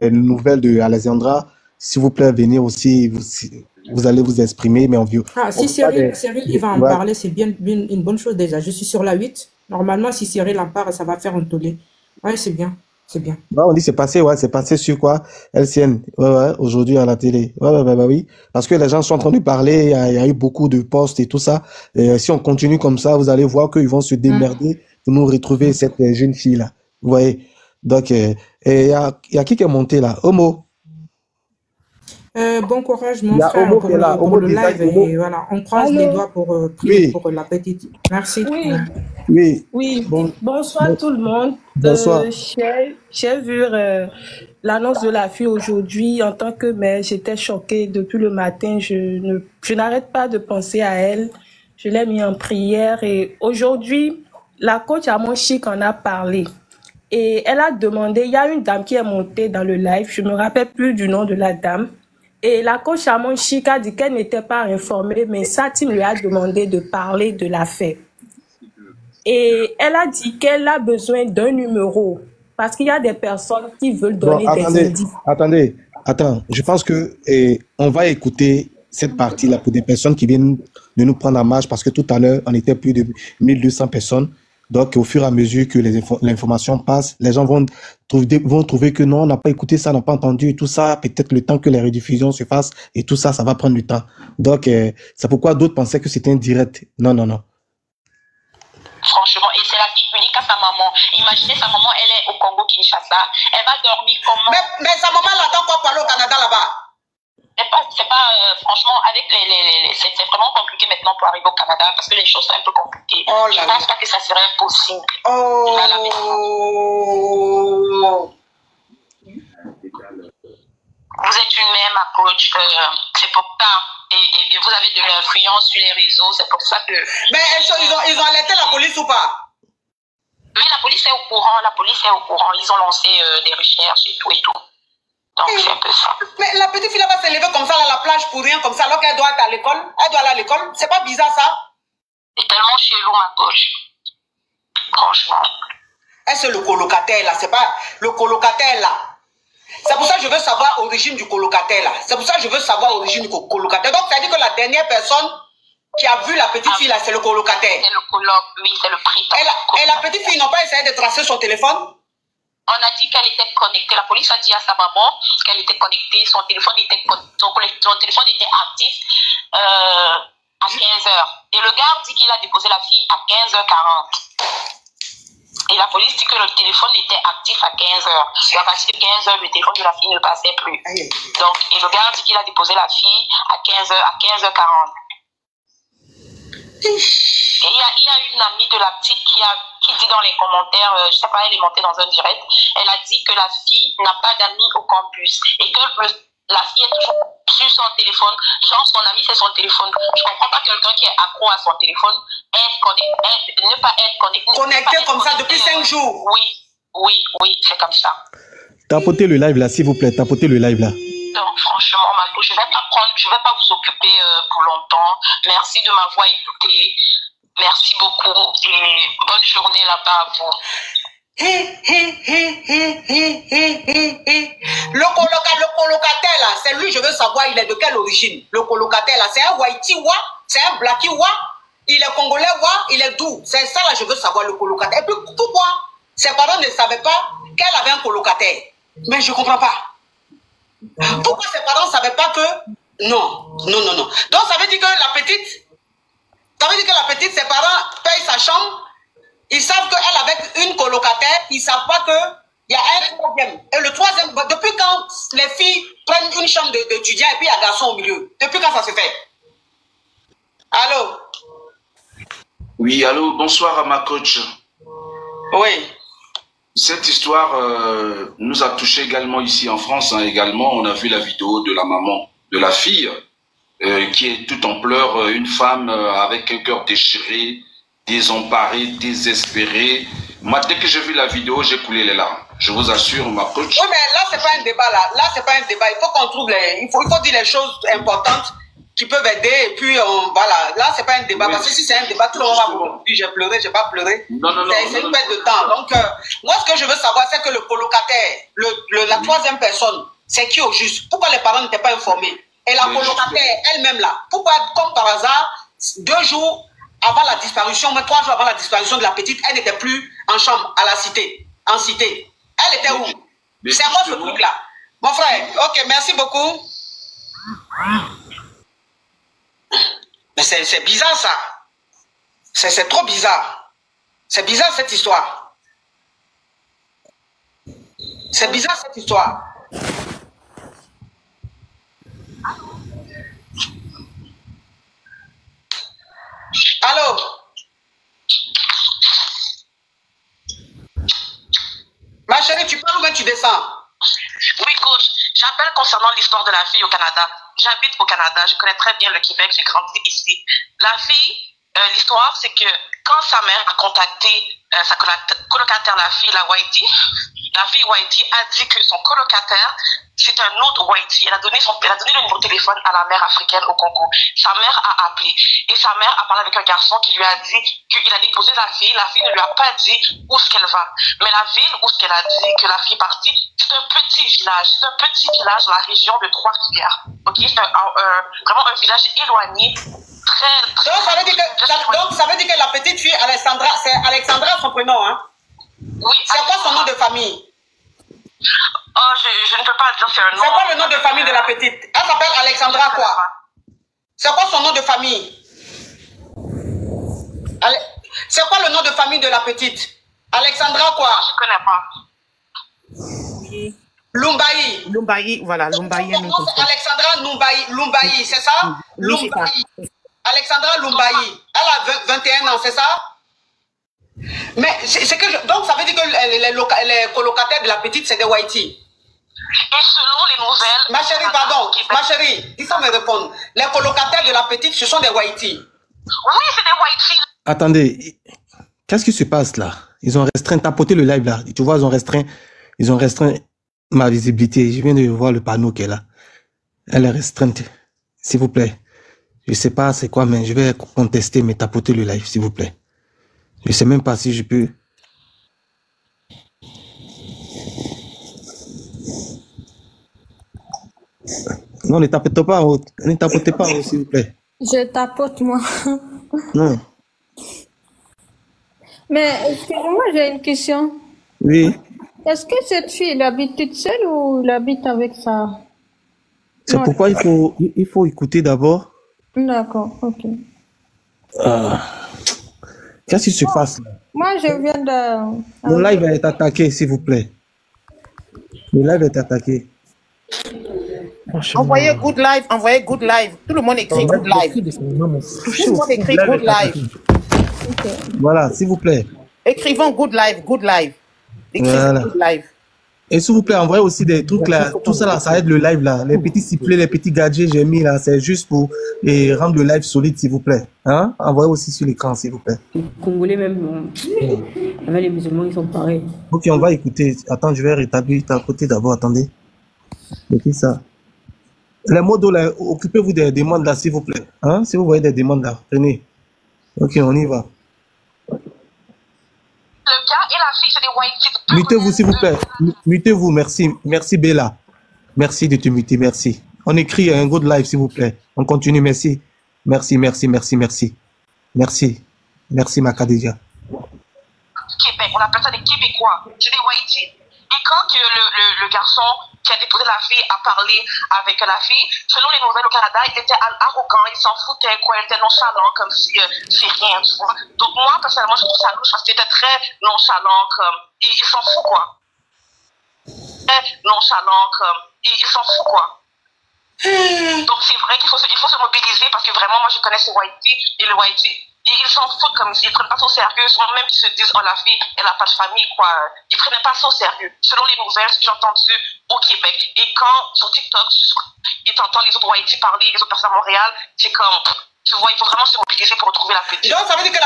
nouvelles de Alexandra, s'il vous plaît, venez aussi, vous allez vous exprimer, mais Ah, on si veut pas Cyril il va en ouais, parler, c'est bien une bonne chose déjà. Je suis sur la 8. Normalement, si Cyril en parle, ça va faire un tollé. Ouais, c'est bien. C'est bien. ouais, on dit c'est passé sur quoi? LCN, ouais, aujourd'hui à la télé. Oui. Parce que les gens sont en train de parler, il y a eu beaucoup de posts et tout ça. Et si on continue comme ça, vous allez voir qu'ils vont se Hum, démerder pour nous retrouver hum. cette jeune fille-là. Vous voyez? Donc, et il y a qui est monté là? Homo. Bon courage, Il mon y a frère, Homo qui est là. pour Homo le Design, live. Homo. Et voilà, on croise les Allô? doigts pour prier Oui, pour la petite. Merci. Oui, Ouais. oui. oui. Bon, Bonsoir bon, tout le monde. bonsoir. J'ai vu l'annonce de la fille aujourd'hui en tant que mère. J'étais choquée depuis le matin. Je n'arrête pas de penser à elle. Je l'ai mis en prière et aujourd'hui, la coach à mon chic en a parlé. Et elle a demandé, il y a une dame qui est montée dans le live, je me rappelle plus du nom de la dame. Et la coach Amon Chic a dit qu'elle n'était pas informée, mais Satim lui a demandé de parler de l'affaire. Et elle a dit qu'elle a besoin d'un numéro parce qu'il y a des personnes qui veulent Bon, donner des indices. attends. Je pense que on va écouter cette partie-là pour des personnes qui viennent de nous prendre en marche parce que tout à l'heure, on était plus de 1200 personnes. Donc, au fur et à mesure que l'information passe, les gens vont trouver que non, on n'a pas écouté ça, on n'a pas entendu et tout ça. Peut-être le temps que les rediffusions se fassent et tout ça, ça va prendre du temps. Donc, c'est pourquoi d'autres pensaient que c'était indirect. Non. Franchement, et c'est la fille unique à sa maman. Imaginez, sa maman, elle est au Congo Kinshasa. Elle va dormir comment? Mais sa maman l'attend quoi pour aller au Canada là-bas? Franchement, avec c'est vraiment compliqué maintenant pour arriver au Canada parce que les choses sont un peu compliquées. Oh Je là pense là. pas que ça serait possible. Oh. Là, la maison. Vous êtes une mère, ma coach. C'est pour ça. Et vous avez de l'influence sur les réseaux. C'est pour ça que. Mais ils ont alerté la police ou pas? Oui, la police est au courant. La police est au courant. Ils ont lancé des recherches et tout et tout. Donc, c'est un peu ça. Mais la petite fille va se lever comme ça à la plage pour rien comme ça alors qu'elle doit être à l'école. Elle doit aller à l'école. C'est pas bizarre ça? C'est tellement chelou, ma coach. Franchement. Est-ce le colocataire là? C'est pas le colocataire là. C'est pour ça que je veux savoir l'origine du colocataire là. C'est pour ça que je veux savoir l'origine du colocataire. Donc, ça veut dire que la dernière personne qui a vu la petite fille là, c'est le colocataire. C'est le coloc, oui, c'est le prétend. Et la petite fille n'a pas essayé de tracer son téléphone? On a dit qu'elle était connectée. La police a dit à sa maman qu'elle était connectée. Son téléphone était actif à 15h. Et le gars dit qu'il a déposé la fille à 15h40. Et la police dit que le téléphone était actif à 15h. Et à partir de 15h, le téléphone de la fille ne passait plus. Donc, et le gars dit qu'il a déposé la fille à 15h40. Et il y a une amie de la petite qui dit dans les commentaires, je sais pas, elle est montée dans un direct, elle a dit que la fille n'a pas d'amis au campus et que la fille est toujours sur son téléphone, genre son ami c'est son téléphone. Je comprends pas quelqu'un qui est accro à son téléphone, ne pas être connecté. Connecté comme ça depuis 5 jours. Oui, c'est comme ça. Tapotez le live là, s'il vous plaît, tapotez le live là. Donc, franchement, Marco, je vais pas vous occuper pour longtemps. Merci de m'avoir écouté. Merci beaucoup et bonne journée là-bas à vous. Le colocataire là, c'est lui, je veux savoir, il est de quelle origine? Le colocataire là, c'est un Whitey-Wa, c'est un Blackie-Wa, il est Congolais-Wa, il est d'où? C'est ça là, je veux savoir le colocataire. Et puis pourquoi ses parents ne savaient pas qu'elle avait un colocataire? Mais je comprends pas. Pourquoi ses parents ne savaient pas que... Non. Donc ça veut dire que la petite, ses parents payent sa chambre, ils savent qu'elle avec une colocataire, ils ne savent pas qu'il y a un troisième. Et le troisième, depuis quand les filles prennent une chambre d'étudiant et puis il y a un garçon au milieu? Depuis quand ça se fait? Allô? Oui, allô, bonsoir à ma coach. Oui. Cette histoire nous a touché également ici en France. Également, on a vu la vidéo de la maman de la fille qui est toute en pleurs, une femme avec un cœur déchiré, désemparé, désespéré. Moi, dès que j'ai vu la vidéo, j'ai coulé les larmes. Je vous assure, ma coach. Oui, mais là, c'est pas un débat. Là, c'est pas un débat. Il faut qu'on trouve il faut dire les choses importantes. qui peuvent aider. Et puis, voilà, là, c'est pas un débat. Parce que si c'est un débat, tout le monde va vous dire, j'ai pleuré, j'ai pas pleuré. C'est une perte de temps. Donc, moi, ce que je veux savoir, c'est que le colocataire, la troisième personne, c'est qui au juste? Pourquoi les parents n'étaient pas informés? Et la colocataire elle-même là, pourquoi, comme par hasard, 2 jours avant la disparition, mais 3 jours avant la disparition de la petite, elle n'était plus en chambre, à la cité, en cité. Elle était où? C'est quoi ce truc-là? Mon frère, ok, merci beaucoup. Mais c'est bizarre ça. C'est trop bizarre. C'est bizarre cette histoire. C'est bizarre cette histoire. Allô? Ma chérie, tu parles ou bien tu descends? Oui, coach. J'appelle concernant l'histoire de la fille au Canada. J'habite au Canada, je connais très bien le Québec, j'ai grandi ici. La fille, l'histoire, c'est que quand sa mère a contacté sa colocataire, la fille Whitey a dit que son colocataire, c'est un autre Whitey. Elle a donné le numéro de téléphone à la mère africaine au Congo. Sa mère a appelé. Et sa mère a parlé avec un garçon qui lui a dit qu'il a déposé la fille. La fille ne lui a pas dit où est-ce qu'elle va. Mais la ville où est-ce qu'elle a dit que la fille est partie, c'est un petit village. C'est un petit village dans la région de Trois-Rivières. Ok, c'est vraiment un village éloigné. Très, donc, ça veut dire que la petite fille, Alexandra, c'est Alexandra son prénom, hein? Oui. C'est quoi son nom de famille? Oh, je ne peux pas dire c'est un nom. C'est quoi le nom de famille de la petite? Elle s'appelle Alexandra quoi? C'est quoi son nom de famille? C'est quoi le nom de famille de la petite? Alexandra quoi? Je ne connais pas. Lumbayi. Lumbayi, voilà, Lumbayi. Alexandra Lumbayi, c'est ça? Lumbayi. Alexandra Lumbayi. Elle a 21 ans, c'est ça? Mais c'est que donc ça veut dire que les colocataires de la petite c'est des Whitey. Et selon les nouvelles. Ma chérie, pardon, ma chérie, il faut me répondre. Les colocataires de la petite, ce sont des Whitey. Oui, c'est des Whitey. Attendez, qu'est-ce qui se passe là? Ils ont restreint, tapoté le live là. Tu vois, ils ont restreint ma visibilité. Je viens de voir le panneau qu'elle a. Elle est restreinte. S'il vous plaît. Je sais pas c'est quoi, mais je vais contester, mais tapoter le live, s'il vous plaît. Je sais même pas si je peux. Non, ne tapotez pas, ne tapotez pas, s'il vous plaît. Je tapote, moi. Non. Mais, excusez-moi, j'ai une question. Oui. Est-ce que cette fille, elle habite toute seule ou elle habite avec sa... C'est pourquoi il faut écouter d'abord. D'accord, ok. Qu'est-ce qui se passe là? Moi, je viens de... Mon live est attaqué, s'il vous plaît. Le live est attaqué. Envoyez good live. Tout le monde écrit good live. Tout le monde écrit good live. Okay. Voilà, s'il vous plaît. Écrivons good live. Écrivons voilà. Good live. Et s'il vous plaît, envoyez aussi des trucs là. Tout ça là, ça aide le live là. Les petits sifflets, les petits gadgets j'ai mis là, c'est juste pour rendre le live solide, s'il vous plaît. Hein? Envoyez aussi sur l'écran, s'il vous plaît. Les Congolais même, avec les musulmans, ils sont pareils. Ok, on va écouter. Attends, je vais rétablir ta côté d'abord. Attendez. Depuis ça. Les modos là, occupez-vous des demandes là, s'il vous plaît. Hein? Si vous voyez des demandes là, prenez. Ok, on y va. Le gars et la fille, c'est des Whitey. Mutez-vous, s'il vous plaît. Mutez-vous, merci. Merci, Bella. Merci de te muter, merci. On écrit un good live, s'il vous plaît. On continue, merci. Merci. Merci, Makadija. Québec, on appelle ça des Québécois. C'est des Whitey. Et quand le garçon qui a déposé la fille a parlé avec la fille, selon les nouvelles au Canada, il était arrogant, il s'en foutait, quoi, il était nonchalant, comme si c'est rien, tu vois. Donc moi, personnellement, je trouve ça louche parce qu'il était très nonchalant, comme, et il s'en fout, quoi. Très nonchalant, comme, et il s'en fout, quoi. Donc c'est vrai qu'il faut se mobiliser parce que vraiment, moi, je connais ce Whitey et le Whitey. Ils s'en foutent comme ils ne prennent pas ça au sérieux, souvent même ils se disent oh la fille elle n'a pas de famille quoi, ils ne prenaient pas ça au sérieux. Selon les nouvelles, ce que j'ai entendu au Québec, et quand sur TikTok, et t'entends les autres Whitey parler, les autres personnes à Montréal, c'est comme, tu vois, il faut vraiment se mobiliser pour retrouver la petite. Donc ça veut dire que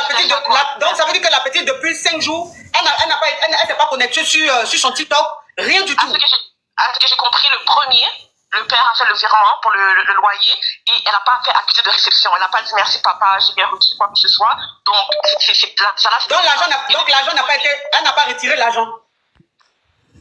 la petite, depuis 5 jours, elle s'est pas connectée sur son TikTok, rien du tout. À ce que j'ai compris, le premier, le père a fait le virement pour le loyer et elle n'a pas fait accusé de réception. Elle n'a pas dit merci papa, j'ai bien reçu quoi que ce soit. Donc, donc l'argent n'a pas été, elle n'a pas retiré l'argent.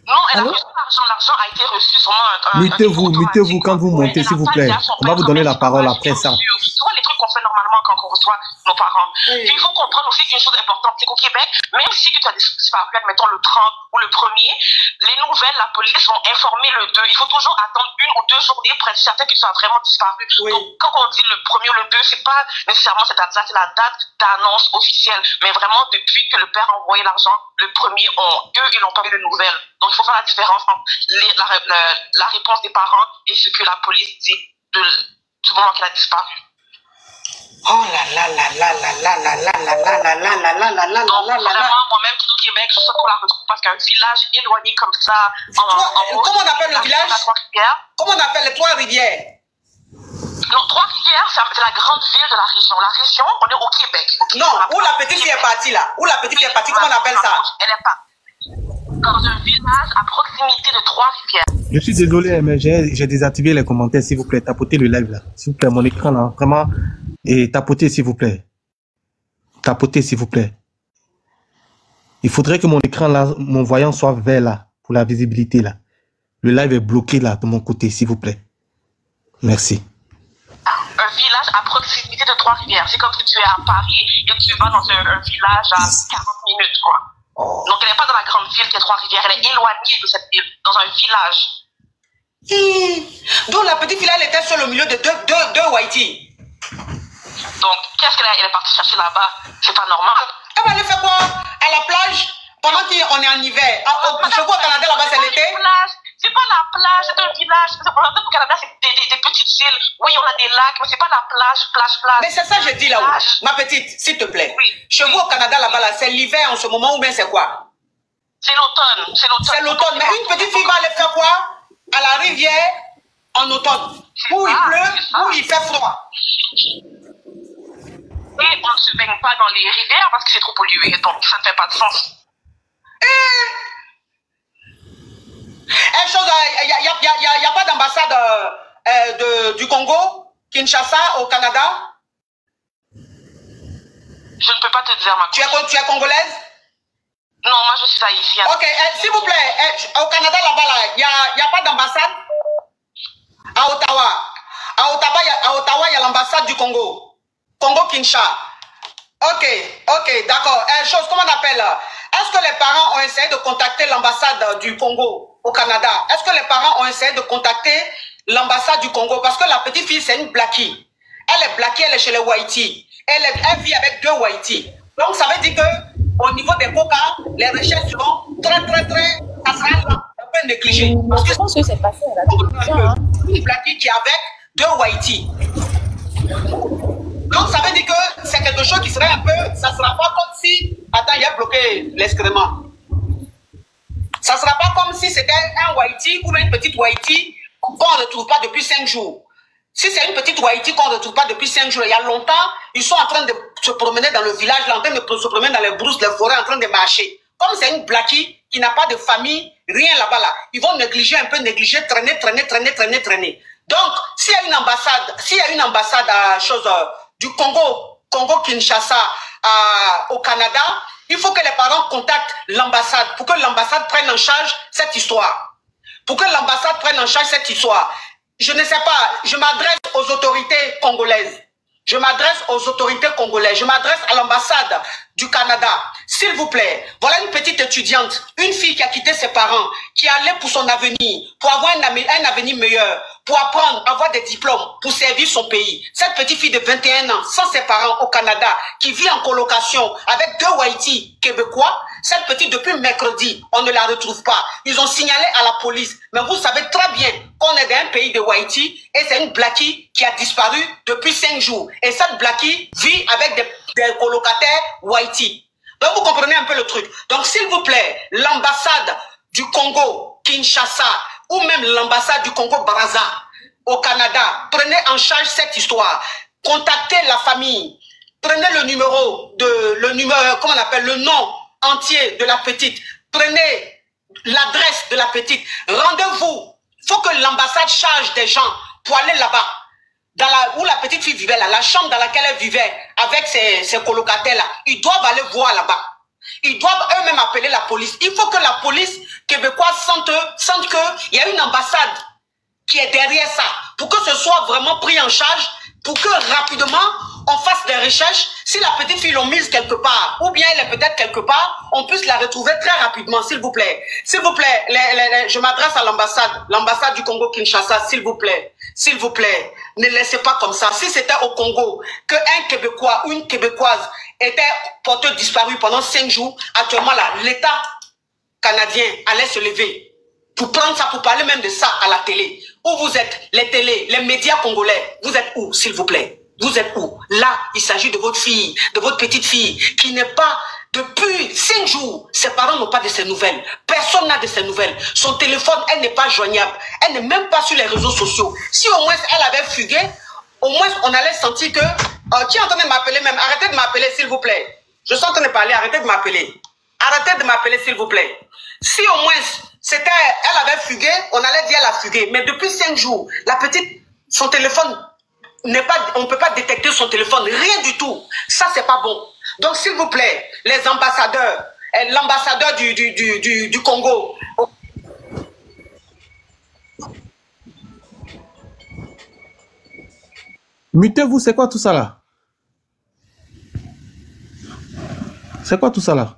Non, elle a reçu l'argent. L'argent a été reçu sûrement. Mutez-vous quand vous montez, s'il vous plaît. On va vous donner la parole après ça. Tu vois les trucs qu'on fait normalement quand on reçoit nos parents. Oui. Puis il faut comprendre aussi qu'une chose importante, c'est qu'au Québec, même si tu as disparu, mettons le 30 ou le 1er, les nouvelles, la police vont informer le 2. Il faut toujours attendre 1 ou 2 journées pour être certain qu'ils soient vraiment disparus. Oui. Donc quand on dit le 1er ou le 2, c'est pas nécessairement cette date-là, c'est la date d'annonce officielle. Mais vraiment, depuis que le père a envoyé l'argent, le 1er, eux, ils n'ont pas eu de nouvelles. Donc il faut faire la différence entre la réponse des parents et ce que la police dit du moment qu'elle a disparu. Oh là là là là là là là là là là là là là là là là. Vraiment, moi-même, tout au Québec, je sais qu'on la retrouve parce qu'un village éloigné comme ça. Comment on appelle le village? Comment on appelle les Trois-Rivières? Non, Trois-Rivières, c'est la grande ville de la région. La région, on est au Québec. Non, où la petite fille est partie là? Où la petite fille est partie? Comment on appelle ça? Elle est pas dans un village à proximité de Trois-Rivières. Je suis désolé, mais j'ai désactivé les commentaires, s'il vous plaît. Tapotez le live là. S'il vous plaît, mon écran là, vraiment. Et tapotez, s'il vous plaît. Tapotez, s'il vous plaît. Il faudrait que mon écran là, mon voyant soit vert là, pour la visibilité là. Le live est bloqué là, de mon côté, s'il vous plaît. Merci. Un village à proximité de Trois-Rivières. C'est comme si tu es à Paris et tu vas dans un village à 40 minutes, quoi. Oh. Donc, elle n'est pas dans la grande ville qui est Trois-Rivières. Elle est éloignée de cette ville, dans un village. Donc, la petite fille, elle était seule au milieu de deux Whitey. Donc, qu'est-ce qu'elle est partie chercher là-bas? C'est pas normal. Elle fait quoi? À la plage? Pendant qu'on est en hiver. Je vois au Canada, là-bas, c'est l'été. C'est pas la plage, c'est un village. Au Canada, c'est des petites îles. Oui, on a des lacs, mais c'est pas la plage. Mais c'est ça que je dis là-haut. Ma petite, s'il te plaît. Oui. Chez vous au Canada, là-bas, là, c'est l'hiver en ce moment ou bien c'est quoi? C'est l'automne. C'est l'automne. Mais une petite fille va aller faire quoi? À la rivière en automne. Où il pleut, où il fait froid. Et on ne se baigne pas dans les rivières parce que c'est trop pollué. Donc, ça ne fait pas de sens. Il n'y a pas d'ambassade du Congo, Kinshasa, au Canada? Je ne peux pas te dire, ma Tu es congolaise? Non, moi je suis haïtienne. Ok, s'il vous plaît, au Canada là-bas, il n'y a pas d'ambassade? À Ottawa. À Ottawa, il y a l'ambassade du Congo. Congo-Kinshasa. Ok, d'accord. Comment on appelle? Est-ce que les parents ont essayé de contacter l'ambassade du Congo au Canada? Est-ce que les parents ont essayé de contacter l'ambassade du Congo? Parce que la petite fille, c'est une blackie. Elle est blackie, elle est chez les Whitey. Elle vit avec 2 Whitey. Donc, ça veut dire que au niveau des coca, les recherches seront très, ça sera un peu négligé. Parce que je pense que c'est passé à la télévision. Une blackie qui est avec 2 Whitey. Donc, ça veut dire que c'est quelque chose qui serait un peu... Ça ne sera pas comme si... Attends, il a bloqué l'excrément. Ça ne sera pas comme si c'était un Whitey ou une petite Whitey qu'on ne retrouve pas depuis 5 jours. Si c'est une petite Whitey qu'on ne retrouve pas depuis 5 jours, il y a longtemps, ils sont en train de se promener dans le village, en train de se promener dans les brousses, les forêts, en train de marcher. Comme c'est une blackie qui n'a pas de famille, rien là-bas, là, ils vont négliger, traîner. Donc, s'il y a une ambassade à du Congo-Kinshasa au Canada, il faut que les parents contactent l'ambassade pour que l'ambassade prenne en charge cette histoire. Je ne sais pas, je m'adresse aux autorités congolaises. Je m'adresse à l'ambassade du Canada. S'il vous plaît, voilà une petite étudiante, une fille qui a quitté ses parents, qui allait pour son avenir, pour avoir un avenir meilleur, pour apprendre, avoir des diplômes, pour servir son pays. Cette petite fille de 21 ans, sans ses parents au Canada, qui vit en colocation avec 2 Whitey québécois, cette petite, depuis mercredi, on ne la retrouve pas. Ils ont signalé à la police. Mais vous savez très bien qu'on est dans un pays de Whitey et c'est une blackie qui a disparu depuis 5 jours. Et cette blackie vit avec des colocataires Whitey. Donc vous comprenez un peu le truc. Donc s'il vous plaît, l'ambassade du Congo, Kinshasa, ou même l'ambassade du Congo-Brazza au Canada, prenez en charge cette histoire. Contactez la famille. Prenez le nom entier de la petite. Prenez l'adresse de la petite. Rendez-vous Il faut que l'ambassade charge des gens pour aller là-bas. Où la petite fille vivait là, la chambre dans laquelle elle vivait avec ses colocataires là, ils doivent aller voir là-bas. Ils doivent eux-mêmes appeler la police. Il faut que la police québécoise sente qu'il y a une ambassade qui est derrière ça, pour que ce soit vraiment pris en charge, pour que rapidement on fasse des recherches. Si la petite fille l'ont mise quelque part, ou bien elle est peut-être quelque part, on puisse la retrouver très rapidement, s'il vous plaît. S'il vous plaît, je m'adresse à l'ambassade du Congo-Kinshasa, s'il vous plaît, ne laissez pas comme ça. Si c'était au Congo, qu'un Québécois ou une Québécoise était porté disparu pendant 5 jours, actuellement là, l'État canadien allait se lever pour prendre ça, pour parler même de ça à la télé. Où vous êtes, les télés, les médias congolais, vous êtes où, s'il vous plaît? Vous êtes où? Là, il s'agit de votre fille, de votre petite fille, qui n'est pas, depuis 5 jours, ses parents n'ont pas de ses nouvelles. Personne n'a de ses nouvelles. Son téléphone, elle n'est pas joignable. Elle n'est même pas sur les réseaux sociaux. Si au moins elle avait fugué, au moins on allait sentir que... qui est en train de m'appeler même? Arrêtez de m'appeler, s'il vous plaît. Je suis en train de parler, arrêtez de m'appeler. Arrêtez de m'appeler, s'il vous plaît. Si au moins elle avait fugué, on allait dire elle a fugué. Mais depuis 5 jours, la petite, son téléphone n'est pas, on ne peut pas détecter son téléphone, rien du tout. Ça, c'est pas bon. Donc, s'il vous plaît, les ambassadeurs, l'ambassadeur du Congo. Mutez-vous, c'est quoi tout ça là? C'est quoi tout ça là?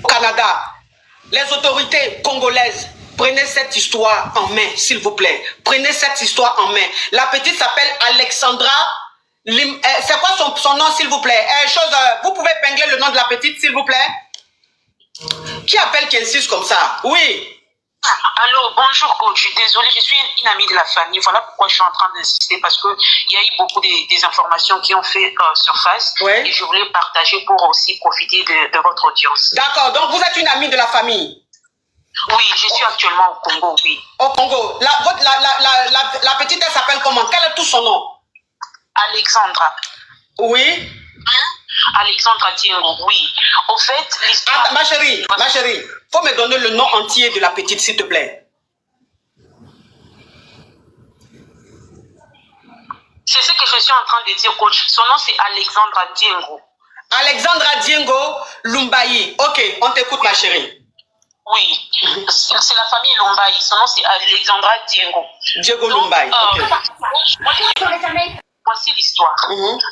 Au Canada, les autorités congolaises, prenez cette histoire en main, s'il vous plaît. Prenez cette histoire en main. La petite s'appelle Alexandra. C'est quoi son nom, s'il vous plaît? Vous pouvez épingler le nom de la petite, s'il vous plaît? Qui appelle qui insiste comme ça? Oui. Allô, bonjour coach. Désolée, je suis une amie de la famille. Voilà pourquoi je suis en train d'insister, parce qu'il y a eu beaucoup des informations qui ont fait surface. Ouais. Et je voulais partager pour aussi profiter de votre audience. D'accord, donc vous êtes une amie de la famille? Oui, je suis actuellement au Congo, oui. Au Congo. La petite, elle s'appelle comment? Quel est tout son nom? Alexandra. Oui. Alexandra Diengo, oui. Au fait, l'histoire... Ma chérie, faut me donner le nom entier de la petite, s'il te plaît. C'est ce que je suis en train de dire, coach. Son nom, c'est Alexandra Diengo. Alexandra Diengo Lumbayi. Ok, on t'écoute, ma chérie. Oui, c'est la famille Lumbayi. Son nom, c'est Alexandra Diengo. Diego Lumbayi. Voici l'histoire.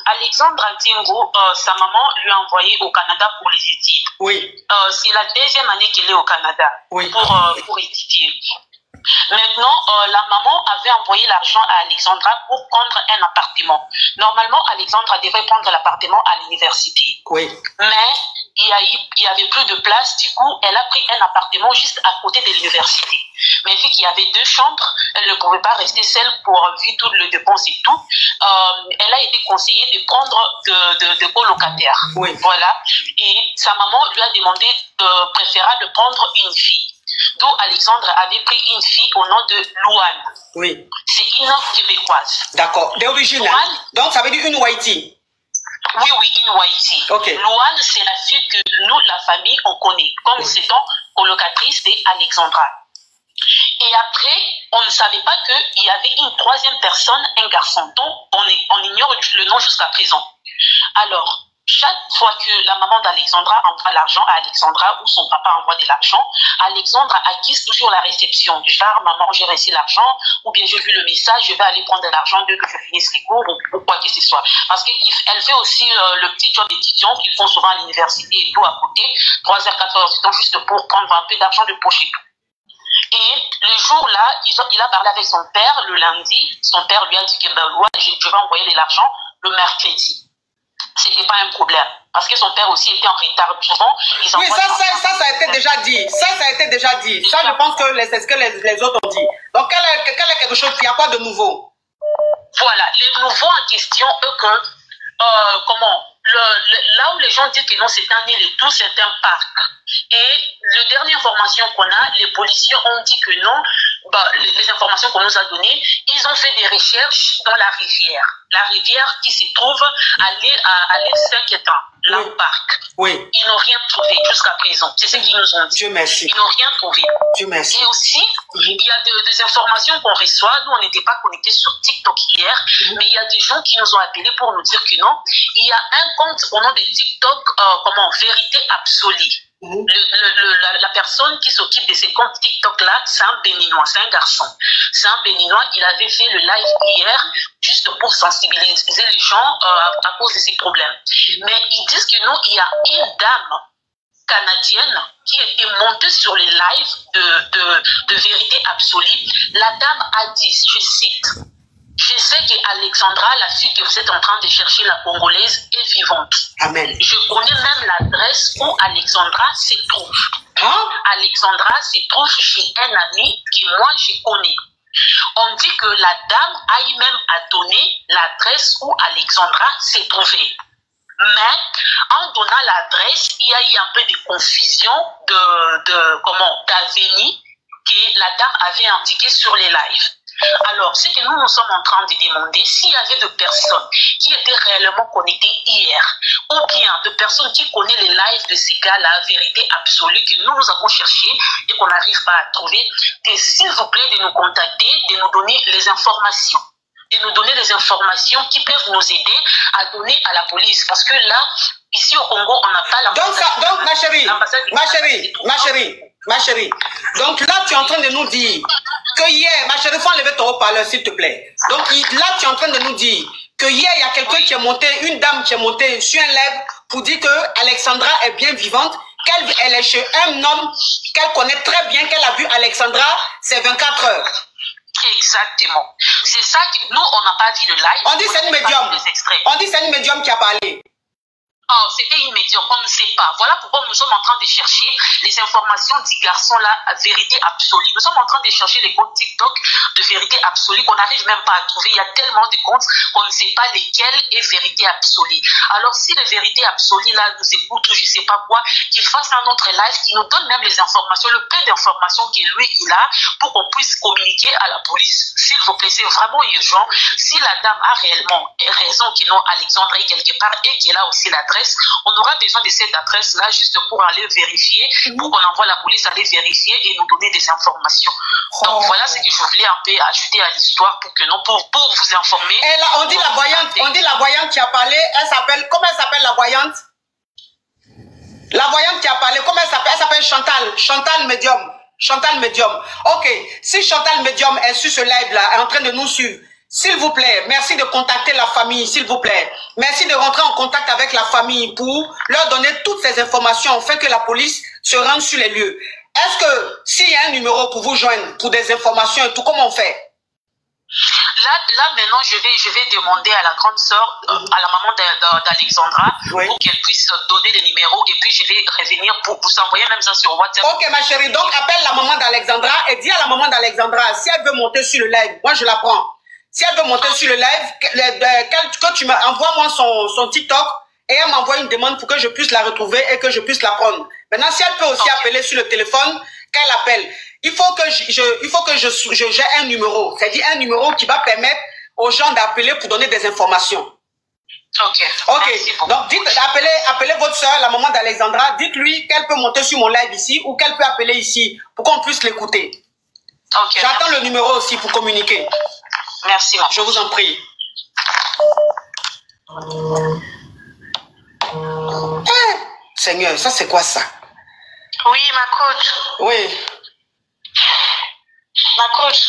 Alexandra Diengo, sa maman lui a envoyé au Canada pour les études. Oui. C'est la 2e année qu'elle est au Canada pour étudier. Maintenant, la maman avait envoyé l'argent à Alexandra pour prendre un appartement. Normalement, Alexandra devait prendre l'appartement à l'université. Oui. Mais il y avait plus de place, du coup, elle a pris un appartement juste à côté de l'université. Mais vu qu'il y avait 2 chambres, elle ne pouvait pas rester seule pour vu tout le dépense et tout. Elle a été conseillée de prendre de colocataires. Oui. Voilà. Et sa maman lui a demandé préférable de prendre une fille. D'où Alexandre avait pris une fille au nom de Louane. Oui. C'est une Québécoise. D'accord. D'origine. Donc ça veut dire une Whitey. Oui, une Whitey. Okay. Louane, c'est la fille que nous, la famille, on connaît, comme étant colocatrice d'Alexandra. Et après, on ne savait pas qu'il y avait une 3e personne, un garçon, dont on ignore le nom jusqu'à présent. Alors, chaque fois que la maman d'Alexandra envoie l'argent à Alexandra ou son papa envoie de l'argent, Alexandra acquise toujours la réception. Genre, maman, j'ai reçu l'argent, ou bien j'ai vu le message, je vais aller prendre l'argent dès que je finisse les cours, ou quoi que ce soit. Parce qu'elle fait aussi le petit job d'étudiant qu'ils font souvent à l'université et tout à côté, 3h, 4h du temps, juste pour prendre un peu d'argent de poche et tout. Et le jour-là, il a parlé avec son père le lundi. Son père lui a dit que je vais envoyer l'argent le mercredi. C'était pas un problème. Parce que son père aussi était en retard. Souvent, oui, ça a été déjà dit. Ça a été déjà dit. Ça, je pense que c'est ce que les autres ont dit. Donc, quel est quelque chose, il y a quoi de nouveau? Voilà. Le nouveau en question est que, là où les gens disent que non, c'est un île et tout, c'est un parc. Et la dernière information qu'on a, les policiers ont dit que non, les informations qu'on nous a données, ils ont fait des recherches dans la rivière. La rivière qui se trouve à l'île Saint-Quentin, là au parc. Oui. Ils n'ont rien trouvé jusqu'à présent. C'est ce qu'ils nous ont dit. Dieu merci. Ils n'ont rien trouvé. Dieu merci. Et aussi, il y a des informations qu'on reçoit. Nous, on n'était pas connectés sur TikTok hier, mais il y a des gens qui nous ont appelés pour nous dire que non, il y a un compte au nom de TikTok, Vérité Absolue. La personne qui s'occupe de ces comptes TikTok-là, c'est un Béninois, c'est un garçon. C'est un Béninois, il avait fait le live hier juste pour sensibiliser les gens à cause de ces problèmes. Mais ils disent que non, il y a une dame canadienne qui était montée sur les lives de Vérité Absolue. La dame a dit, je cite, je sais qu'Alexandra, la fille que vous êtes en train de chercher, la Congolaise, est vivante. Amen. Je connais même l'adresse où Alexandra se trouve. Hein? Alexandra se trouve chez un ami que moi je connais. On dit que la dame a eu même à donner l'adresse où Alexandra se trouvait. Mais en donnant l'adresse, il y a eu un peu de confusion d'avenir que la dame avait indiqué sur les lives. Alors, ce que nous sommes en train de demander, s'il y avait de personnes qui étaient réellement connectées hier, ou bien de personnes qui connaissent les lives de ces gars-là, Vérité Absolue, que nous avons cherché et qu'on n'arrive pas à trouver, s'il vous plaît, de nous contacter, de nous donner les informations. De nous donner les informations qui peuvent nous aider à donner à la police. Parce que là, ici au Congo, on n'a pas l'ambassade. Donc, ma chérie, donc là, tu es en train de nous dire que hier, ma chérie, il faut enlever ton haut-parleur, s'il te plaît. Donc là, tu es en train de nous dire que hier, il y a quelqu'un qui est monté, une dame qui est montée sur un live pour dire que Alexandra est bien vivante, qu'elle est chez un homme qu'elle connaît très bien, qu'elle a vu Alexandra, c'est 24 heures. Exactement. C'est ça que nous, on n'a pas dit le live. On dit c'est une médium. On dit c'est une médium qui a parlé. Oh, c'était une médium, on ne sait pas. Voilà pourquoi nous sommes en train de chercher les informations du garçon-là à Vérité Absolue. Nous sommes en train de chercher les comptes TikTok de Vérité Absolue qu'on n'arrive même pas à trouver. Il y a tellement de comptes qu'on ne sait pas lesquels est Vérité Absolue. Alors si le Vérité Absolue là nous écoute ou je ne sais pas quoi, qu'il fasse un autre live, qu'il nous donne même les informations, le peu d'informations que lui il a pour qu'on puisse communiquer à la police. S'il vous plaît, c'est vraiment urgent. Si la dame a réellement raison que non, Alexandre est quelque part et qu'elle a aussi l'adresse, on aura besoin de cette adresse-là juste pour aller vérifier, pour qu'on envoie la police aller vérifier et nous donner des informations. Donc voilà ce que je voulais un peu ajouter à l'histoire pour que non, pour vous informer. Et là, on dit la voyante qui a parlé, comment elle s'appelle la voyante? La voyante qui a parlé, comment elle s'appelle? Elle s'appelle Chantal. Chantal Medium. Chantal Medium. Ok, si Chantal Medium est sur ce live-là, est en train de nous suivre, s'il vous plaît, merci de contacter la famille, s'il vous plaît. Merci de rentrer en contact avec la famille pour leur donner toutes ces informations afin que la police se rende sur les lieux. Est-ce que s'il y a un numéro pour vous joindre, pour des informations et tout, comment on fait? Là maintenant, je vais demander à la grande sœur, à la maman d'Alexandra, pour qu'elle puisse donner les numéros et puis je vais revenir pour vous envoyer même ça sur WhatsApp. Ok ma chérie, donc appelle la maman d'Alexandra et dis à la maman d'Alexandra, si elle veut monter sur le live, moi je la prends. Si elle veut monter sur le live, que tu m'envoies-moi son TikTok et elle m'envoie une demande pour que je puisse la retrouver et que je puisse la prendre. Maintenant, si elle peut aussi appeler sur le téléphone, qu'elle appelle. Il faut que j'ai un numéro. C'est-à-dire un numéro qui va permettre aux gens d'appeler pour donner des informations. Ok. Donc, appelez votre soeur, la maman d'Alexandra. Dites-lui qu'elle peut monter sur mon live ici ou qu'elle peut appeler ici pour qu'on puisse l'écouter. J'attends le numéro aussi pour communiquer. Merci, maman. Je vous en prie. Seigneur, ça c'est quoi ça? Oui, ma coach. Oui. Ma coach.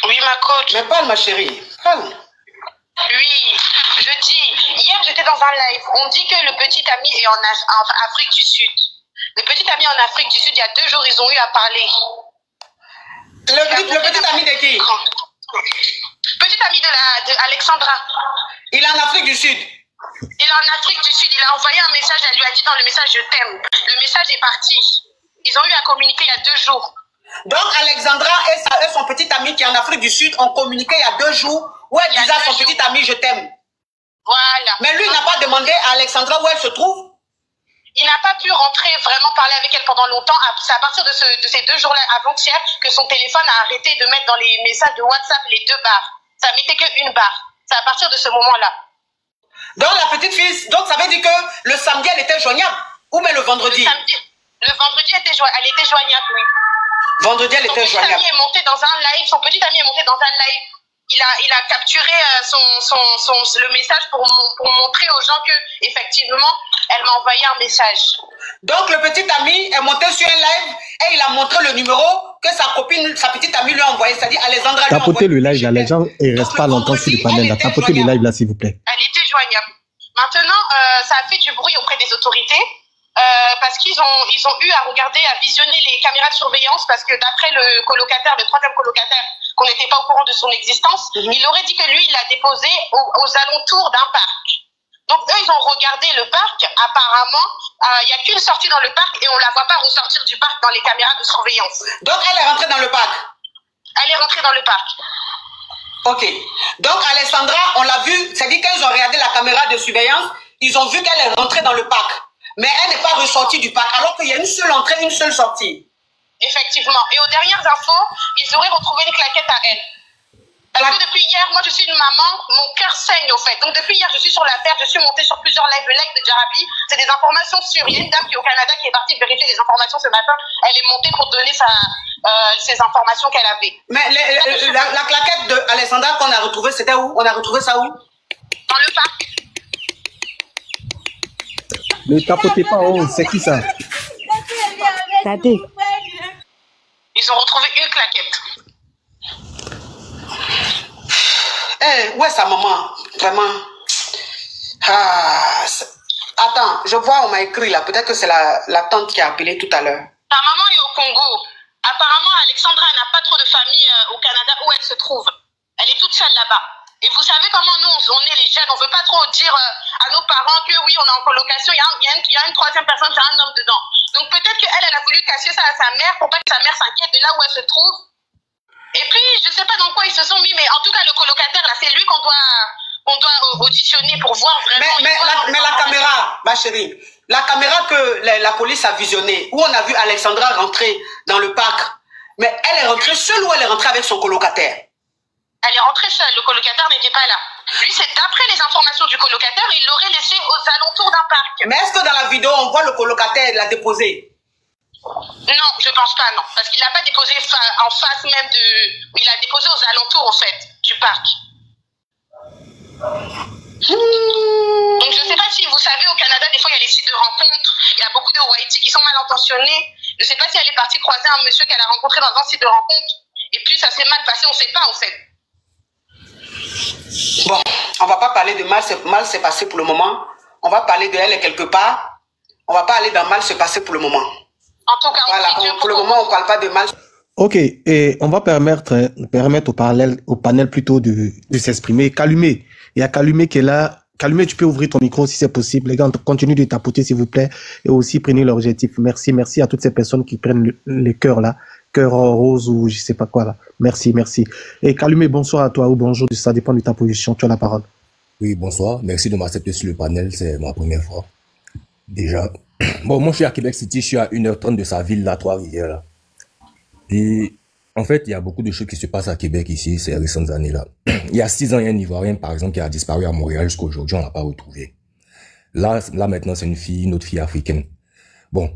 Oui, ma coach. Mais parle, ma chérie. Parle. Oui, je dis, hier j'étais dans un live. On dit que le petit ami est en Afrique du Sud. Le petit ami en Afrique du Sud, il y a 2 jours, ils ont eu à parler. Le petit ami de qui? Petit ami de Alexandra. Il est en Afrique du Sud. Il est en Afrique du Sud. Il a envoyé un message, elle lui a dit dans le message « Je t'aime ». Le message est parti. Ils ont eu à communiquer il y a 2 jours. Donc Alexandra et son petit ami qui est en Afrique du Sud ont communiqué il y a 2 jours où elle disait à son petit ami « Je t'aime ». Voilà. Mais lui, il n'a pas demandé à Alexandra où elle se trouve. Il n'a pas pu rentrer vraiment parler avec elle pendant longtemps. C'est à partir de ces 2 jours-là, avant-hier, que son téléphone a arrêté de mettre dans les messages de WhatsApp les 2 barres. Ça mettait qu'une barre. C'est à partir de ce moment-là. Donc la petite fille, donc ça veut dire que le samedi, elle était joignable? Ou même le vendredi? Le vendredi, elle était joignable, oui. Vendredi, elle était joignable. Son petit ami est monté dans un live. Il a capturé le message pour montrer aux gens que, effectivement, elle m'a envoyé un message. Donc le petit ami est monté sur un live et il a montré le numéro que sa petite amie lui a envoyé, c'est-à-dire Alexandra lui a envoyé. Tapotez le live là, les gens ne restent pas longtemps sur le panel là. Tapotez le live là, s'il vous plaît. Elle était joignable. Maintenant, ça a fait du bruit auprès des autorités. Parce qu'ils ont eu à regarder, à visionner les caméras de surveillance, parce que d'après le colocataire, le 3e colocataire, qu'on n'était pas au courant de son existence, il aurait dit que lui, il l'a déposé aux alentours d'un parc. Donc eux, ils ont regardé le parc. Apparemment, il n'y a qu'une sortie dans le parc et on ne la voit pas ressortir du parc dans les caméras de surveillance. Donc elle est rentrée dans le parc? Elle est rentrée dans le parc. Ok. Donc Alessandra, on l'a vu, c'est-à-dire qu'ils ont regardé la caméra de surveillance, ils ont vu qu'elle est rentrée dans le parc. Mais elle n'est pas ressortie du parc, alors qu'il y a une seule entrée, une seule sortie. Effectivement. Et aux dernières infos, ils auraient retrouvé une claquette à elle. Parce que depuis hier, moi je suis une maman, mon cœur saigne au fait. Donc depuis hier, je suis sur la terre, je suis montée sur plusieurs lives, le live de Jarabi. C'est des informations sûres. Il y a une dame qui est au Canada qui est partie vérifier les informations ce matin. Elle est montée pour donner ses informations qu'elle avait. Mais la claquette de Alessandra qu'on a retrouvée, c'était où? On a retrouvé ça où? Dans le parc. Ne tapotez pas, oh, c'est qui ça? Ils ont retrouvé une claquette. Où est sa maman? Vraiment. Attends, je vois, on m'a écrit là. Peut-être que c'est la tante qui a appelé tout à l'heure. Ta maman est au Congo. Apparemment, Alexandra n'a pas trop de famille au Canada où elle se trouve. Elle est toute seule là-bas. Et vous savez comment nous, on est les jeunes, on ne veut pas trop dire à nos parents que oui, on est en colocation, il y a une 3e personne, c'est un homme dedans. Donc peut-être qu'elle a voulu cacher ça à sa mère pour pas que sa mère s'inquiète de là où elle se trouve. Et puis, je ne sais pas dans quoi ils se sont mis, mais en tout cas, le colocataire, là, c'est lui qu'on doit auditionner pour voir vraiment... Mais la caméra, ma chérie, la caméra que la police a visionnée, où on a vu Alexandra rentrer dans le parc, mais elle est rentrée seule ou elle est rentrée avec son colocataire? Elle est rentrée seule, le colocataire n'était pas là. Lui, c'est d'après les informations du colocataire, il l'aurait laissé aux alentours d'un parc. Mais est-ce que dans la vidéo, on voit le colocataire l'a déposé? Non, je pense pas, non. Parce qu'il l'a pas déposé en face même de... Il l'a déposé aux alentours, en fait, du parc. Donc, je sais pas si vous savez, au Canada, des fois, il y a les sites de rencontres. Il y a beaucoup de whiteys qui sont mal intentionnés. Je sais pas si elle est partie croiser un monsieur qu'elle a rencontré dans un site de rencontre. Et puis, ça s'est mal passé, on sait pas, en fait. Bon, on va pas parler de mal s'est passé pour le moment. On va parler de elle quelque part. On va pas aller dans mal se passer pour le moment. En tout cas, voilà, pour le moment, on parle pas de mal. Ok, et on va permettre au panel plutôt de s'exprimer. Calumet, il y a Calumet qui est là. Calumet, tu peux ouvrir ton micro si c'est possible. Les gars, continuez de tapoter s'il vous plaît. Et aussi, prenez l'objectif. Merci à toutes ces personnes qui prennent les cœurs là. Cœur rose ou je sais pas quoi là. Merci. Et Calumet, bonsoir à toi ou bonjour, ça dépend de ta position. Tu as la parole. Oui, bonsoir. Merci de m'accepter sur le panel. C'est ma première fois. Déjà. Bon, moi, je suis à Québec City. Je suis à 1h30 de sa ville, là, Trois-Rivières, là. Et en fait, il y a beaucoup de choses qui se passent à Québec ici, ces récentes années-là. Il y a 6 ans, il y a un Ivoirien, par exemple, qui a disparu à Montréal jusqu'à aujourd'hui. On l'a pas retrouvé. Là, maintenant, c'est une autre fille africaine. Bon,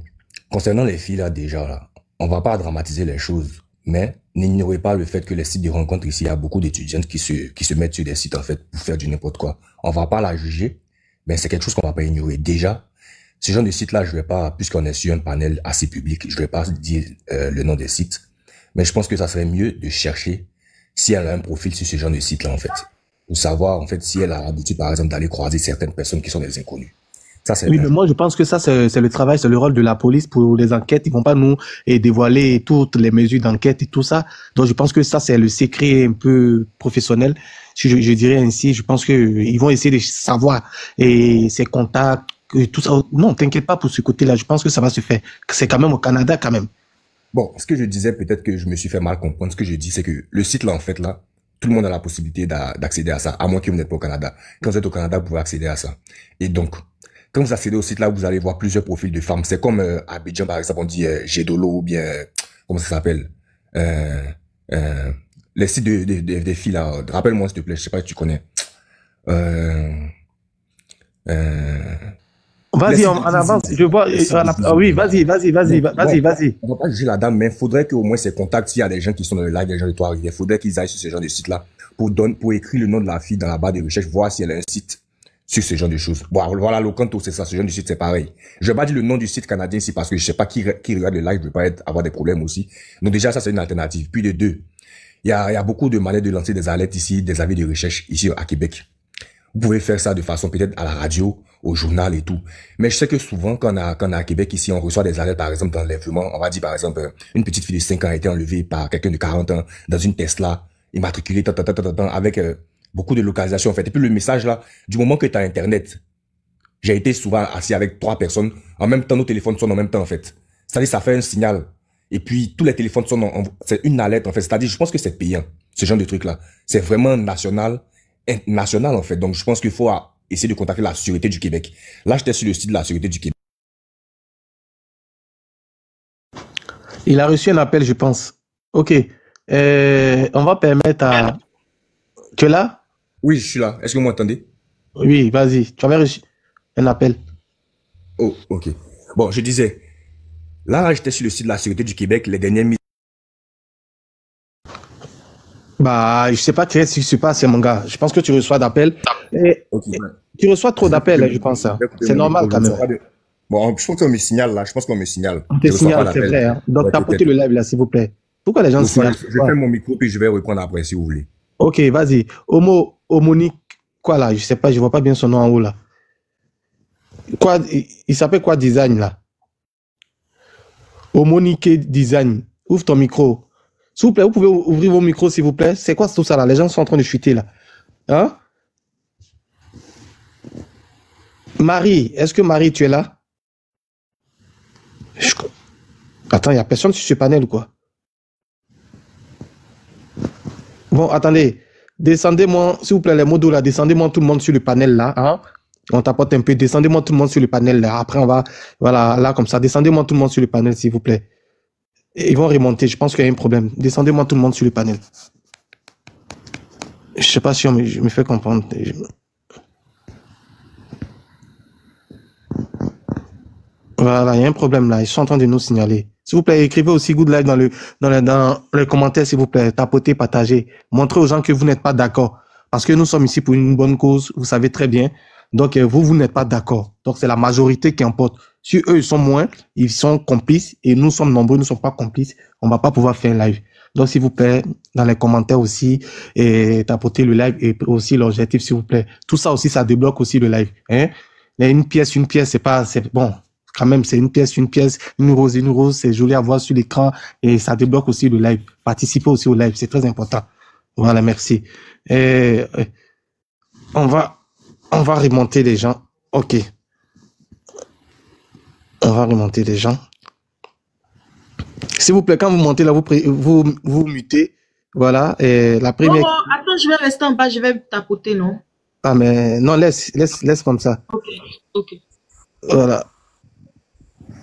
concernant les filles, là, déjà, là, on va pas dramatiser les choses, mais n'ignorez pas le fait que les sites de rencontres ici, il y a beaucoup d'étudiantes qui se mettent sur des sites, en fait, pour faire du n'importe quoi. On va pas la juger, mais c'est quelque chose qu'on va pas ignorer. Déjà, ce genre de site-là, je vais pas, puisqu'on est sur un panel assez public, je vais pas dire le nom des sites, mais je pense que ça serait mieux de chercher si elle a un profil sur ce genre de site-là, en fait. Pour savoir, en fait, si elle a l'habitude, par exemple, d'aller croiser certaines personnes qui sont des inconnus. Ça, oui, mais moi, je pense que ça, c'est le travail, c'est le rôle de la police pour les enquêtes. Ils vont pas nous dévoiler toutes les mesures d'enquête et tout ça. Donc, je pense que ça, c'est le secret un peu professionnel. Si je dirais ainsi, je pense que ils vont essayer de savoir et ses contacts, tout ça. Non, t'inquiète pas pour ce côté-là. Je pense que ça va se faire. C'est quand même au Canada, quand même. Bon, ce que je disais, peut-être que je me suis fait mal comprendre. Ce que je dis, c'est que le site là, en fait, là, tout le monde a la possibilité d'accéder à ça, à moins que vous n'êtes pas au Canada. Quand vous êtes au Canada, vous pouvez accéder à ça. Et donc, quand vous accédez au site là, vous allez voir plusieurs profils de femmes. C'est comme à Abidjan, par exemple, on dit Gédolo ou bien, comment ça s'appelle les sites des filles là. Rappelle-moi s'il te plaît, je sais pas si tu connais. Vas-y, en avance. Je vois. Oui, vas-y. On va pas juger la dame, mais il faudrait qu'au moins ses contacts, s'il y a des gens qui sont dans le live, des gens de Trois-Rivières, il faudrait qu'ils aillent sur ce genre de site-là pour écrire le nom de la fille dans la barre de recherche, voir si elle a un site sur ce genre de choses. Bon, voilà, Locanto, c'est ça, ce genre de site, c'est pareil. Je vais pas dire le nom du site canadien ici parce que je sais pas qui regarde le live, je veux pas avoir des problèmes aussi. Donc déjà, ça, c'est une alternative. Puis de deux, il y a beaucoup de manières de lancer des alertes ici, des avis de recherche ici à Québec. Vous pouvez faire ça de façon peut-être à la radio, au journal et tout. Mais je sais que souvent, quand on est à Québec ici, on reçoit des alertes, par exemple, d'enlèvement. On va dire, par exemple, une petite fille de 5 ans a été enlevée par quelqu'un de 40 ans dans une Tesla, immatriculée, avec beaucoup de localisation, en fait. Et puis le message là, du moment que tu as Internet, j'ai été souvent assis avec 3 personnes, en même temps, nos téléphones sonnent en même temps, en fait. C'est-à-dire, ça fait un signal. Et puis, tous les téléphones sonnent, c'est une alerte, en fait. C'est-à-dire, je pense que c'est payant, ce genre de truc-là. C'est vraiment national, en fait. Donc, je pense qu'il faut essayer de contacter la Sûreté du Québec. Là, j'étais sur le site de la Sûreté du Québec. Il a reçu un appel, je pense. Ok. On va permettre à... Tu es là? Oui, je suis là. Est-ce que vous m'entendez? Oui, vas-y. Tu avais reçu un appel. Oh, ok. Bon, je disais, là, j'étais sur le site de la Sûreté du Québec, les dernières mises. Bah, je sais pas qu'est-ce qui se passe, mon gars. Je pense que tu reçois d'appels. Okay. Tu reçois trop d'appels, je pense. C'est normal quand même. Bon, je pense qu'on me signale là. Je pense qu'on me signale. On te signale, c'est vrai. Hein. Donc, tapotez le live là, s'il vous plaît. Pourquoi les gens signalent? Je vais faire mon micro puis je vais reprendre après si vous voulez. Ok, vas-y. Homonique, quoi là? Je sais pas, je vois pas bien son nom en haut là. Quoi, il s'appelle quoi design là? Homonique design. Ouvre ton micro. S'il vous plaît, vous pouvez ouvrir vos micros s'il vous plaît. C'est quoi tout ça là? Les gens sont en train de chuter là. Hein? Marie, est-ce que Marie, tu es là? Attends, il n'y a personne sur ce panel ou quoi? Bon, attendez. Descendez-moi, s'il vous plaît, les modos là, descendez-moi tout le monde sur le panel là. Hein? On tapote un peu. Descendez-moi tout le monde sur le panel là. Après, on va, voilà, là comme ça. Descendez-moi tout le monde sur le panel, s'il vous plaît. Et ils vont remonter. Je pense qu'il y a un problème. Descendez-moi tout le monde sur le panel. Je sais pas si je me fais comprendre. Voilà, il y a un problème là. Ils sont en train de nous signaler. S'il vous plaît, écrivez aussi Good Live dans les commentaires, s'il vous plaît. Tapotez, partagez. Montrez aux gens que vous n'êtes pas d'accord. Parce que nous sommes ici pour une bonne cause. Vous savez très bien. Donc, vous n'êtes pas d'accord. Donc, c'est la majorité qui emporte. Si eux, ils sont moins, ils sont complices. Et nous sommes nombreux, nous ne sommes pas complices. On va pas pouvoir faire un live. Donc, s'il vous plaît, dans les commentaires aussi, et tapotez le live et aussi l'objectif, s'il vous plaît. Tout ça aussi, ça débloque aussi le live. Hein? Une pièce, c'est pas, c'est bon. Quand même, c'est une pièce, une rose, c'est joli à voir sur l'écran et ça débloque aussi le live. Participez aussi au live, c'est très important. Voilà, merci. Et on va remonter les gens. Ok. On va remonter les gens. S'il vous plaît, quand vous montez là, vous mutez. Voilà. Et la première. Oh, attends, je vais rester en bas, je vais tapoter, non? Ah, mais non, laisse comme ça. Ok. Voilà.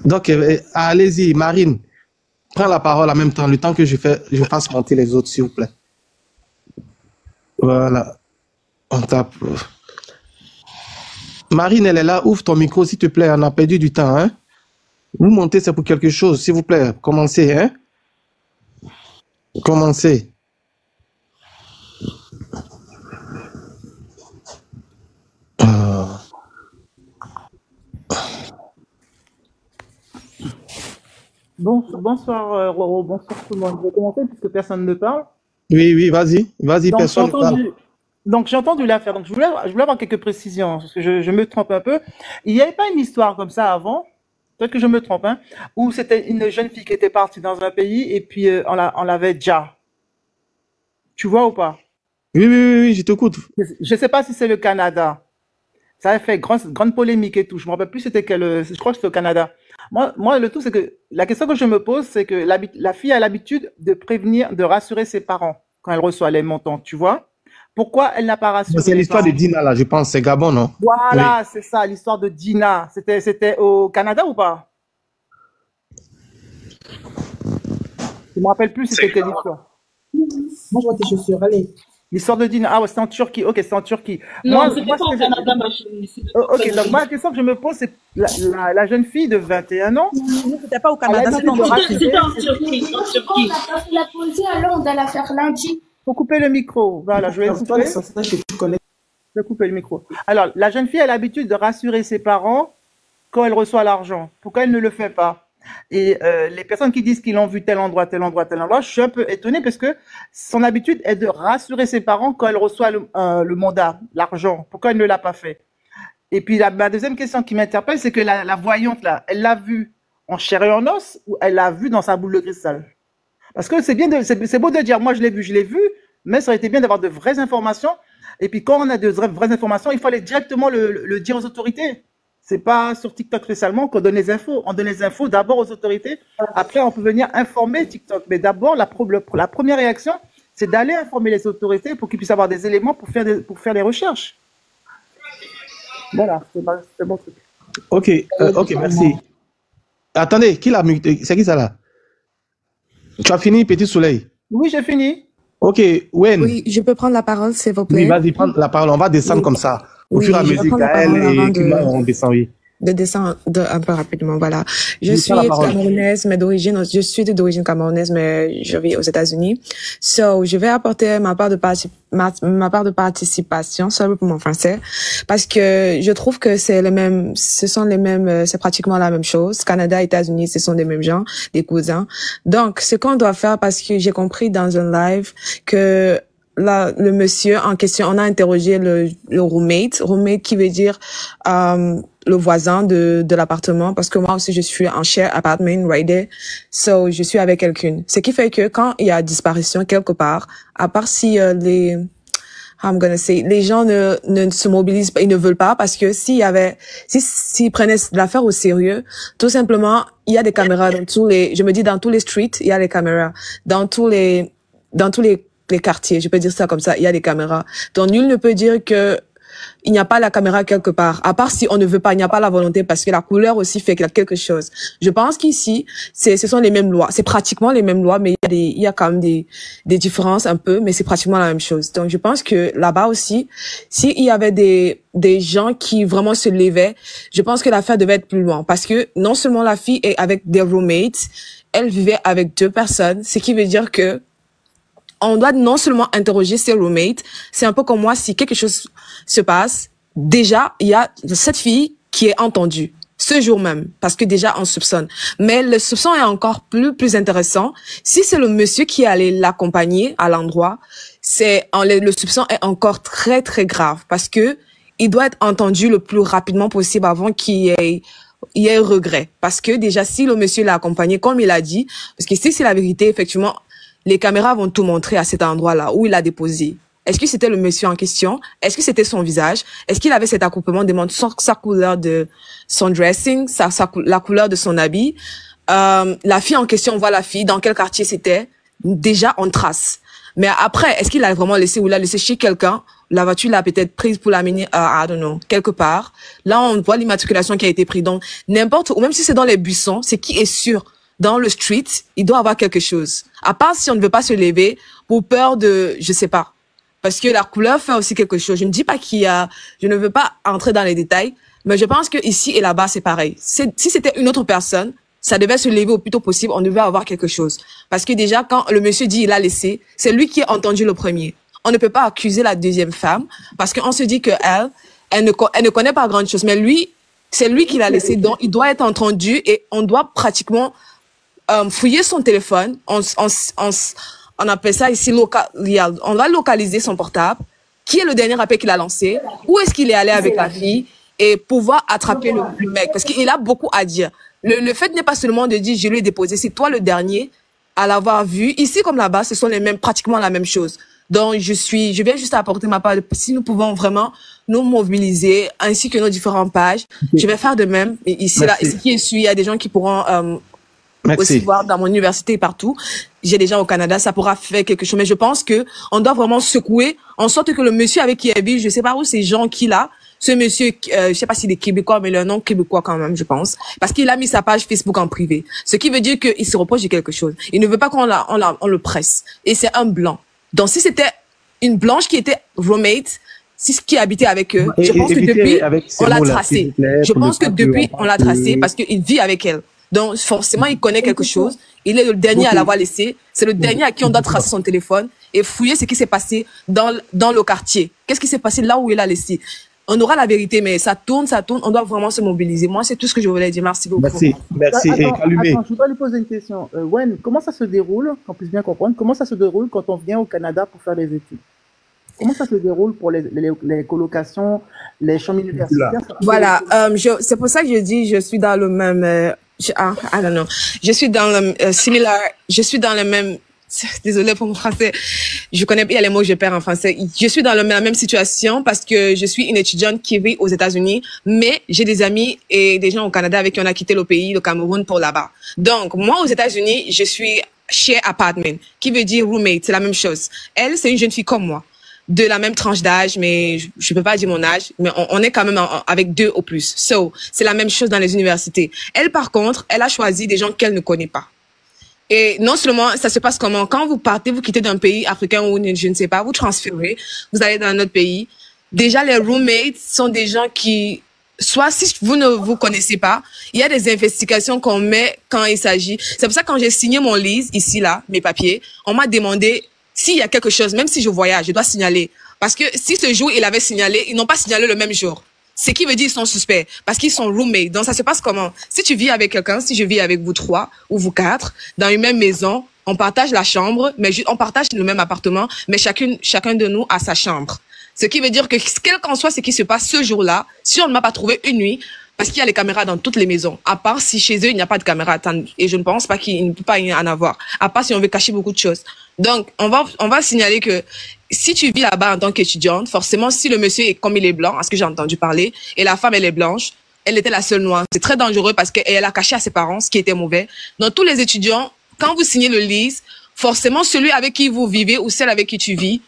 Donc, allez-y, Marine, prends la parole en même temps, le temps que je fasse monter les autres, s'il vous plaît. Voilà. On tape. Marine, elle est là, ouvre ton micro, s'il te plaît, on a perdu du temps, hein. Vous montez, c'est pour quelque chose, s'il vous plaît, commencez, hein. Commencez. Bonsoir, Roro, bonsoir tout le monde. Je vais commencer puisque personne ne parle. Oui, vas-y, personne ne parle. Donc, j'ai entendu l'affaire. Donc, je voulais avoir quelques précisions, parce que je me trompe un peu. Il n'y avait pas une histoire comme ça avant, peut-être que je me trompe, hein, où c'était une jeune fille qui était partie dans un pays et puis on l'avait déjà. Tu vois ou pas? Oui, je t'écoute. Je ne sais pas si c'est le Canada. Ça a fait grande polémique et tout. Je me rappelle plus c'était je crois que c'est au Canada. Moi, le tout, c'est que la question que je me pose, c'est que la fille a l'habitude de prévenir, de rassurer ses parents quand elle reçoit les montants, tu vois. Pourquoi elle n'a pas rassuré C'est les l'histoire de parents? Dina, là, je pense. C'est Gabon, non? Oui. Voilà, c'est ça, l'histoire de Dina. C'était au Canada ou pas? Je me rappelle plus c'était quelle histoire. Moi, je vois tes chaussures, allez. L'histoire de Dina. Ah ouais, c'est en Turquie. Ok, c'est en Turquie. Non, Moi, c'était moi, pas ce au que je- Canada, ma chérie. C'était Ok, donc moi, la question que je me pose, c'est la jeune fille de 21 ans, Non, c'était pas au elle a Canada, l'habitude c'était de en rassurer. c'était en Turquie. En Pourquoi Turquie. on n'a pas fait la poser alors on doit la faire lundi? Faut couper le micro. Voilà, je vais C'est toi couper. les sensations que tu connais. Je vais couper le micro. Alors, la jeune fille a l'habitude de rassurer ses parents quand elle reçoit l'argent. Pourquoi elle ne le fait pas? Et les personnes qui disent qu'ils l'ont vu tel endroit, tel endroit, tel endroit, je suis un peu étonnée parce que son habitude est de rassurer ses parents quand elle reçoit le mandat, l'argent. Pourquoi elle ne l'a pas fait? Et puis ma deuxième question qui m'interpelle, c'est que la voyante là, elle l'a vu en chair et en os ou elle l'a vu dans sa boule de cristal? Parce que c'est bien c'est beau de dire moi je l'ai vu, mais ça aurait été bien d'avoir de vraies informations. Et puis quand on a de vraies informations, il faut aller directement le dire aux autorités. C'est pas sur TikTok spécialement qu'on donne les infos. On donne les infos d'abord aux autorités. Après, on peut venir informer TikTok. Mais d'abord, la première réaction, c'est d'aller informer les autorités pour qu'ils puissent avoir des éléments pour faire des recherches. Voilà, c'est mon truc. Ok, ok, merci. Attendez, qui l'a muté? C'est qui ça là? Tu as fini, Petit Soleil? Oui, j'ai fini. Ok, Wen. Oui, je peux prendre la parole, s'il vous Oui, plaît. vas-y, prends la parole. On va descendre Oui, comme ça. Au oui, fur et à je vais mesure, prendre la Gaël parole avant et Kuma, on descend, oui. de descendre un peu rapidement. Voilà. Je Oui, suis prends la parole. camerounaise, mais je suis d'origine camerounaise, mais je vis aux États-Unis. So, je vais apporter ma part de participation, sorry pour mon français, parce que je trouve que c'est c'est pratiquement la même chose. Canada, États-Unis, ce sont des mêmes gens, des cousins. Donc, ce qu'on doit faire, parce que j'ai compris dans un live que là, le monsieur en question, on a interrogé le roommate qui veut dire le voisin de l'appartement, parce que moi aussi je suis en share apartment right there, so je suis avec quelqu'un. Ce qui fait que quand il y a disparition quelque part, à part si les gens ne se mobilisent pas, ils ne veulent pas, parce que s'ils prenaient l'affaire au sérieux, tout simplement, il y a des caméras dans tous les streets, il y a des caméras. Dans tous les quartiers, je peux dire ça comme ça, il y a des caméras. Donc, nul ne peut dire que il n'y a pas la caméra quelque part. À part si on ne veut pas, il n'y a pas la volonté, parce que la couleur aussi fait qu'il y a quelque chose. Je pense qu'ici, ce sont les mêmes lois. C'est pratiquement les mêmes lois, mais il y a quand même des différences un peu, mais c'est pratiquement la même chose. Donc, je pense que là-bas aussi, s'il y avait des gens qui vraiment se levaient, je pense que l'affaire devait être plus loin, parce que non seulement la fille est avec des roommates, elle vivait avec 2 personnes, ce qui veut dire que on doit non seulement interroger ses roommates, c'est un peu comme moi, si quelque chose se passe, déjà, il y a cette fille qui est entendue, ce jour même, parce que déjà, on soupçonne. Mais le soupçon est encore plus intéressant. Si c'est le monsieur qui est allé l'accompagner à l'endroit, le soupçon est encore très, très grave, parce que il doit être entendu le plus rapidement possible avant qu'il y ait regret. Parce que déjà, si le monsieur l'a accompagné, comme il a dit, parce que si c'est la vérité, effectivement, les caméras vont tout montrer à cet endroit-là où il a déposé. Est-ce que c'était le monsieur en question? Est-ce que c'était son visage? Est-ce qu'il avait cet accouplement de sa couleur de son dressing, la couleur de son habit? La fille en question, on voit la fille, dans quel quartier c'était? Déjà, on trace. Mais après, est-ce qu'il l'a vraiment laissé ou l'a laissé chez quelqu'un? La voiture l'a peut-être prise pour l'amener, I don't know, quelque part. Là, on voit l'immatriculation qui a été prise. Donc, n'importe où, même si c'est dans les buissons, c'est qui est sûr? Dans le street, il doit avoir quelque chose. À part si on ne veut pas se lever pour peur de, je sais pas. Parce que la couleur fait aussi quelque chose. Je ne dis pas je ne veux pas entrer dans les détails, mais je pense que ici et là-bas, c'est pareil. Si c'était une autre personne, ça devait se lever au plus tôt possible, on devait avoir quelque chose. Parce que déjà, quand le monsieur dit il a laissé, c'est lui qui a entendu le premier. On ne peut pas accuser la deuxième femme, parce qu'on se dit que elle ne connaît pas grand chose, mais lui, c'est lui qui l'a laissé, donc il doit être entendu et on doit pratiquement fouiller son téléphone, on appelle ça ici on va localiser son portable, qui est le dernier appel qu'il a lancé, où est-ce qu'il est allé avec la fille, et pouvoir attraper le mec, parce qu'il a beaucoup à dire. Le fait n'est pas seulement de dire je lui ai déposé, c'est toi le dernier à l'avoir vu. Ici comme là-bas, ce sont pratiquement la même chose. Donc je viens juste apporter ma part, si nous pouvons vraiment nous mobiliser, ainsi que nos différentes pages, je vais faire de même. Et ici, là, ce qui est su, il y a des gens qui pourront aussi Merci. voir dans mon université et partout. J'ai des gens au Canada, ça pourra faire quelque chose. Mais je pense que on doit vraiment secouer en sorte que le monsieur avec qui elle vit, je sais pas où ces gens qu'il a, ce monsieur, je sais pas s'il est québécois, mais le nom québécois quand même, je pense, parce qu'il a mis sa page Facebook en privé. Ce qui veut dire qu'il se reproche de quelque chose. Il ne veut pas on le presse. Et c'est un blanc. Donc si c'était une blanche qui était roommate, qui habitait avec eux, je pense que Évitez depuis, avec ces on l'a mots-là, s'il tracé. vous plaît, Je pour ne pense que pas depuis, qu'on on l'a pense tracé que... parce qu'il vit avec elle. Donc, forcément, il connaît quelque chose. Il est le dernier à Ok. l'avoir laissé. C'est le dernier à qui on doit tracer son téléphone et fouiller ce qui s'est passé dans le quartier. Qu'est-ce qui s'est passé là où il a laissé? On aura la vérité, mais ça tourne. On doit vraiment se mobiliser. Moi, c'est tout ce que je voulais dire. Merci beaucoup. Merci. Merci. Et Kalumé. Attends, je voudrais lui poser une question. Wen, comment ça se déroule, qu'on puisse bien comprendre, comment ça se déroule quand on vient au Canada pour faire des études? Comment ça se déroule pour les colocations, les chambres universitaires? Voilà, c'est pour ça que je dis, je suis dans le même, I don't know. Je suis dans le je suis dans le même, désolée pour mon français, il y a les mots que je perds en français. Je suis dans la même situation parce que je suis une étudiante qui vit aux États-Unis, mais j'ai des amis et des gens au Canada avec qui on a quitté le pays, le Cameroun, pour là-bas. Donc, moi, aux États-Unis, je suis share apartment, qui veut dire roommate, c'est la même chose. Elle, c'est une jeune fille comme moi, de la même tranche d'âge, mais je peux pas dire mon âge, mais on est quand même avec 2 au plus. So, c'est la même chose dans les universités. Elle, par contre, elle a choisi des gens qu'elle ne connaît pas. Et non seulement, ça se passe comment? Quand vous partez, vous quittez d'un pays africain ou je ne sais pas, vous transférez, vous allez dans un autre pays. Déjà, les roommates sont des gens qui, soit si vous ne vous connaissez pas, il y a des investigations qu'on met quand il s'agit. C'est pour ça que quand j'ai signé mon lease, ici, là, mes papiers, on m'a demandé s'il y a quelque chose, même si je voyage, je dois signaler. Parce que si ce jour, il avait signalé, ils n'ont pas signalé le même jour. Ce qui veut dire qu'ils sont suspects, parce qu'ils sont roommates. Donc, ça se passe comment? Si tu vis avec quelqu'un, si je vis avec vous 3 ou vous 4, dans une même maison, on partage la chambre, mais on partage le même appartement, mais chacun de nous a sa chambre. Ce qui veut dire que, quel qu'en soit ce qui se passe ce jour-là, si on ne m'a pas trouvé une nuit, parce qu'il y a les caméras dans toutes les maisons, à part si chez eux, il n'y a pas de caméra, et je ne pense pas qu'il ne peut pas y en avoir, à part si on veut cacher beaucoup de choses. Donc, on va signaler que si tu vis là-bas en tant qu'étudiante, forcément, si le monsieur est comme il est blanc, à ce que j'ai entendu parler, et la femme, elle est blanche, elle était la seule noire. C'est très dangereux parce qu'elle a caché à ses parents ce qui était mauvais. Donc, tous les étudiants, quand vous signez le lease, forcément, celui avec qui vous vivez ou celle avec qui tu vis,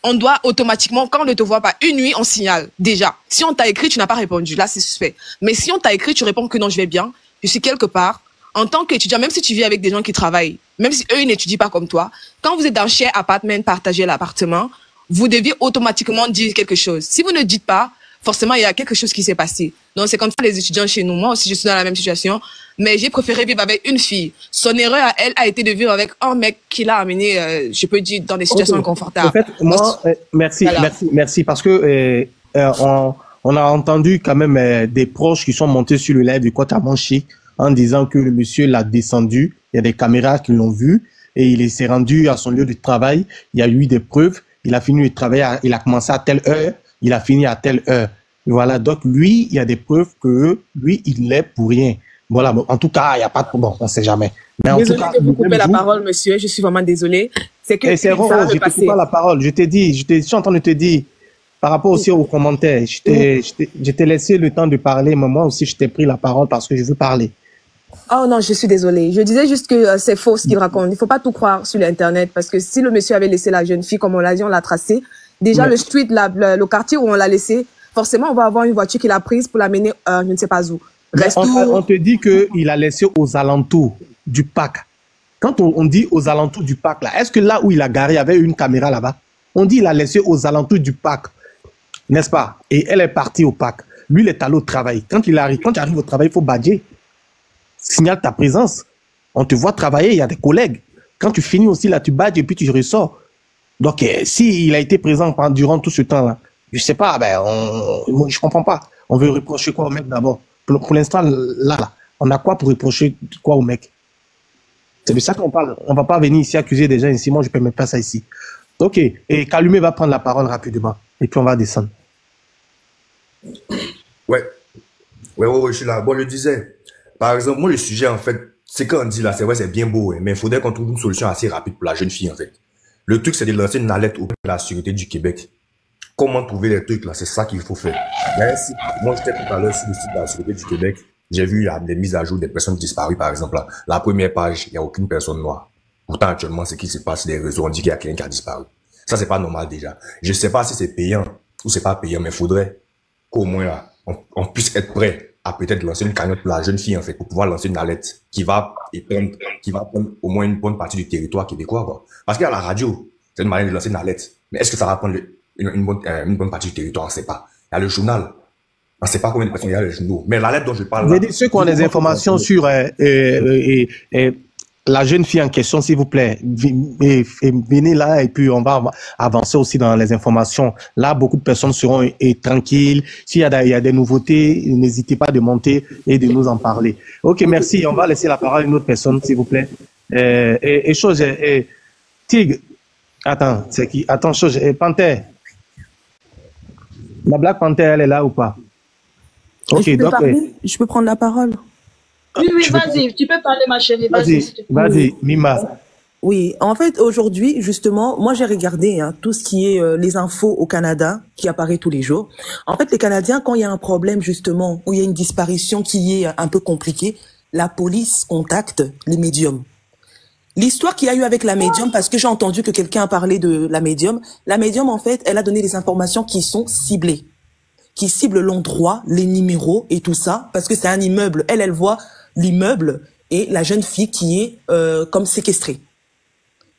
on doit automatiquement, quand on ne te voit pas une nuit, on signale. Déjà. Si on t'a écrit, tu n'as pas répondu. Là, c'est suspect. Mais si on t'a écrit, tu réponds que non, je vais bien. Je suis quelque part. En tant qu'étudiant, même si tu vis avec des gens qui travaillent, même si eux, ils n'étudient pas comme toi, quand vous êtes dans share apartment, partagez l'appartement, vous devez automatiquement dire quelque chose. Si vous ne dites pas, forcément, il y a quelque chose qui s'est passé. Donc, c'est comme ça les étudiants chez nous. Moi aussi, je suis dans la même situation. Mais j'ai préféré vivre avec une fille. Son erreur à elle a été de vivre avec un mec qui l'a amené, je peux dire, dans des situations inconfortables. En fait, moi, merci, voilà. merci, parce que on a entendu quand même des proches qui sont montés sur le live de Kotamanchi en disant que le monsieur l'a descendu. Il y a des caméras qui l'ont vu et il s'est rendu à son lieu de travail. Il y a eu des preuves. Il a fini de travailler, il a commencé à telle heure, il a fini à telle heure. Voilà, donc lui, il y a des preuves que lui, il l'est pour rien. Voilà, en tout cas, il n'y a pas de... Bon, on ne sait jamais. Mais désolée en tout cas, de vous couper la parole, monsieur. Je suis vraiment désolée. C'est que c'est Roro, je ne te coupe pas la parole. Je suis en train de te dire, par rapport aussi aux commentaires, je t'ai laissé le temps de parler, mais moi aussi, je t'ai pris la parole parce que je veux parler. Oh non, je suis désolée. Je disais juste que c'est faux ce qu'il raconte. Il ne faut pas tout croire sur l'Internet parce que si le monsieur avait laissé la jeune fille, comme on l'a dit, on l'a tracé. Déjà, le street, le quartier où on l'a laissé, forcément, on va avoir une voiture qu'il a prise pour l'amener, je ne sais pas où. On te dit qu'il a laissé aux alentours du parc. Quand on dit aux alentours du parc, là, est-ce que là où il a garé, il y avait une caméra là-bas? On dit qu'il a laissé aux alentours du parc, n'est-ce pas? Et elle est partie au parc. Lui, il est allé au travail. Quand tu arrives au travail, il faut badger. Signale ta présence. On te voit travailler, il y a des collègues. Quand tu finis aussi là, tu badges et puis tu ressors. Donc, s'il a été présent durant tout ce temps-là, je sais pas, je comprends pas. On veut reprocher quoi au mec d'abord? Pour l'instant, là, on a quoi pour reprocher quoi au mec? C'est de ça qu'on parle. On va pas venir ici accuser des gens ici. Moi, je peux même pas ça ici. Ok. Et Kalumé va prendre la parole rapidement. Et puis, on va descendre. Ouais, je suis là. Bon, je disais, par exemple, moi, le sujet, en fait, c'est qu'on dit là, c'est vrai, c'est bien beau, mais il faudrait qu'on trouve une solution assez rapide pour la jeune fille, en fait. Le truc, c'est de lancer une alerte auprès de la Sûreté du Québec. Comment trouver les trucs là, c'est ça qu'il faut faire. Merci. Moi, j'étais tout à l'heure sur le site de la Sûreté du Québec. J'ai vu des mises à jour des personnes disparues, par exemple. La première page, il n'y a aucune personne noire. Pourtant, actuellement, ce qui se passe sur les réseaux, on dit qu'il y a quelqu'un qui a disparu. Ça, c'est pas normal déjà. Je sais pas si c'est payant ou c'est pas payant, mais il faudrait qu'au moins là, on puisse être prêt à peut-être lancer une cagnotte pour la jeune fille, en fait, pour pouvoir lancer une alerte qui va prendre au moins une bonne partie du territoire québécois, quoi. Parce qu'il y a la radio, c'est une manière de lancer une alerte. Mais est-ce que ça va prendre une bonne partie du territoire? On ne sait pas. Il y a le journal. On ne sait pas combien de personnes il y a le journal. Mais l'alerte dont je parle Vous là. avez dit ceux qui ont des informations sur la jeune fille en question, s'il vous plaît, venez là et puis on va avancer aussi dans les informations. Là, beaucoup de personnes seront tranquilles. S'il y a des nouveautés, n'hésitez pas de monter et de nous en parler. Ok, merci. On va laisser la parole à une autre personne, s'il vous plaît. Tig, attends, c'est qui? Attends, Panther. La Black Panther, elle est là ou pas? Ok, donc. Je peux prendre la parole? Oui, vas-y, tu peux parler, ma chérie. Vas-y, Mima. Oui, en fait, aujourd'hui, justement, moi, j'ai regardé tout ce qui est les infos au Canada, qui apparaît tous les jours. En fait, les Canadiens, quand il y a un problème, justement, où il y a une disparition qui est un peu compliquée, la police contacte les médiums. L'histoire qu'il y a eu avec la médium, parce que j'ai entendu que quelqu'un a parlé de la médium, en fait, elle a donné des informations qui sont ciblées, qui ciblent l'endroit, les numéros et tout ça, parce que c'est un immeuble. Elle voit l'immeuble et la jeune fille qui est comme séquestrée.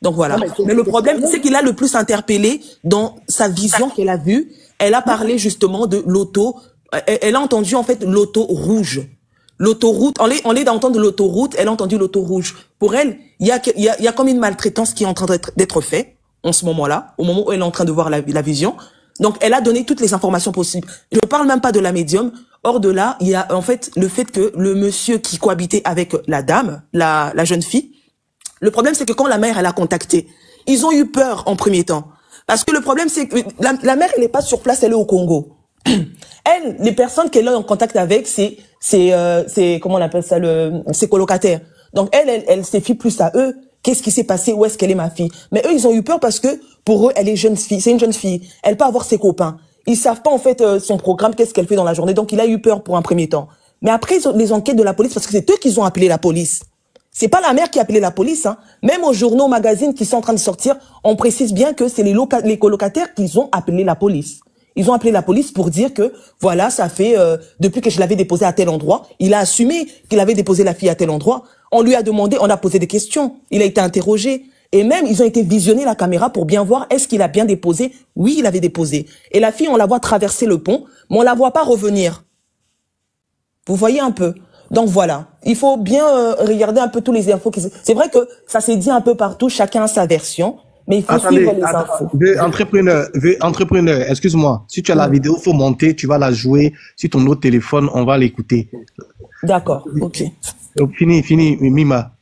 Donc voilà. Mais le problème, c'est qu'il a le plus interpellé dans sa vision qu'elle a vue. Elle a parlé justement de l'auto. Elle a entendu en fait l'auto rouge. L'autoroute, on est d'entendre l'autoroute, elle a entendu l'auto rouge. Pour elle, il y a comme une maltraitance qui est en train d'être faite en ce moment-là, au moment où elle est en train de voir la vision. Donc, elle a donné toutes les informations possibles. Je ne parle même pas de la médium. Hors de là, il y a en fait le fait que le monsieur qui cohabitait avec la dame, la jeune fille, le problème c'est que quand la mère, elle a contacté, ils ont eu peur en premier temps. Parce que le problème c'est que la mère, elle n'est pas sur place, elle est au Congo. Elle, les personnes qu'elle est en contact avec, c'est comment on appelle ça, ses colocataires. Donc elle se fie plus à eux. Qu'est-ce qui s'est passé? Où est-ce qu'elle est, ma fille? Mais eux, ils ont eu peur parce que pour eux, elle est jeune fille. C'est une jeune fille. Elle peut avoir ses copains. Ils savent pas en fait son programme, qu'est-ce qu'elle fait dans la journée. Donc il a eu peur pour un premier temps. Mais après les enquêtes de la police, parce que c'est eux qui ont appelé la police. C'est pas la mère qui a appelé la police. Hein. Même aux journaux, magazines qui sont en train de sortir, on précise bien que c'est les colocataires qui ont appelé la police. Ils ont appelé la police pour dire que, voilà, ça fait, depuis que je l'avais déposé à tel endroit, il a assumé qu'il avait déposé la fille à tel endroit. On lui a demandé, on a posé des questions. Il a été interrogé. Et même, ils ont été visionner la caméra pour bien voir est-ce qu'il a bien déposé. Oui, il avait déposé. Et la fille, on la voit traverser le pont, mais on la voit pas revenir. Vous voyez un peu. Donc voilà. Il faut bien regarder un peu tous les infos. C'est vrai que ça s'est dit un peu partout, chacun a sa version. Mais il faut suivre les infos. Entrepreneur, excuse-moi. Si tu as la vidéo, faut monter, tu vas la jouer sur ton autre téléphone, on va l'écouter. D'accord, ok. Fini, Mima.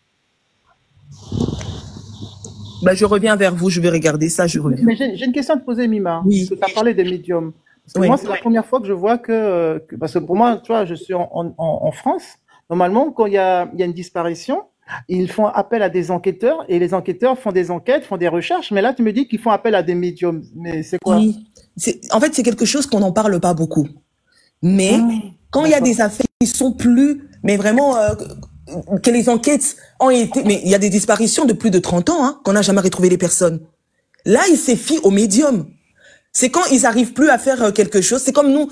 Ben, je reviens vers vous, je vais regarder ça, je reviens. Mais j'ai une question à te poser, Mima. Oui. Tu as parlé des médiums. Parce que Oui. moi, c'est la première fois que je vois parce que pour moi, tu vois, je suis en France. Normalement, quand il y a une disparition, ils font appel à des enquêteurs et les enquêteurs font des enquêtes, font des recherches. Mais là, tu me dis qu'ils font appel à des médiums. Mais c'est quoi? Oui. En fait, c'est quelque chose qu'on n'en parle pas beaucoup. Mais quand il y a des affaires qui sont plus, mais vraiment, que les enquêtes ont été, mais il y a des disparitions de plus de 30 ans, hein, qu'on n'a jamais retrouvé les personnes. Là, ils se fient aux médiums. C'est quand ils arrivent plus à faire quelque chose. C'est comme nous.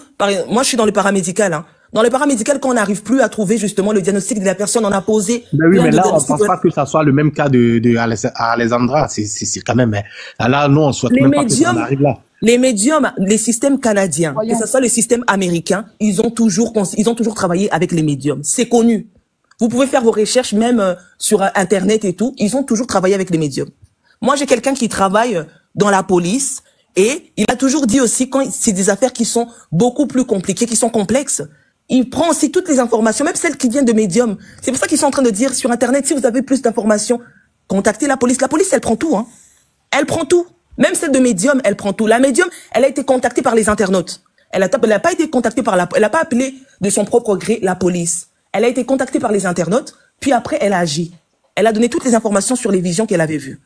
Moi, je suis dans le paramédical, hein. Dans le paramédical, quand on n'arrive plus à trouver justement le diagnostic de la personne, on a posé. Ben oui, mais là, on ne pense pas que ça soit le même cas de Alessandra. C'est quand même. Là, nous, on souhaite même pas que ça arrive là. Les médiums, les systèmes canadiens, que ce soit le système américain, ils ont toujours travaillé avec les médiums. C'est connu. Vous pouvez faire vos recherches même sur Internet et tout. Ils ont toujours travaillé avec les médiums. Moi, j'ai quelqu'un qui travaille dans la police et il a toujours dit aussi quand c'est des affaires qui sont beaucoup plus compliquées, qui sont complexes, il prend aussi toutes les informations, même celles qui viennent de médiums. C'est pour ça qu'ils sont en train de dire sur Internet, si vous avez plus d'informations, contactez la police. La police, elle prend tout, hein. Elle prend tout. Même celle de médium, elle prend tout. La médium, elle a été contactée par les internautes. Elle a pas été contactée elle a pas appelé de son propre gré la police. Elle a été contactée par les internautes, puis après, elle a agi. Elle a donné toutes les informations sur les visions qu'elle avait vues.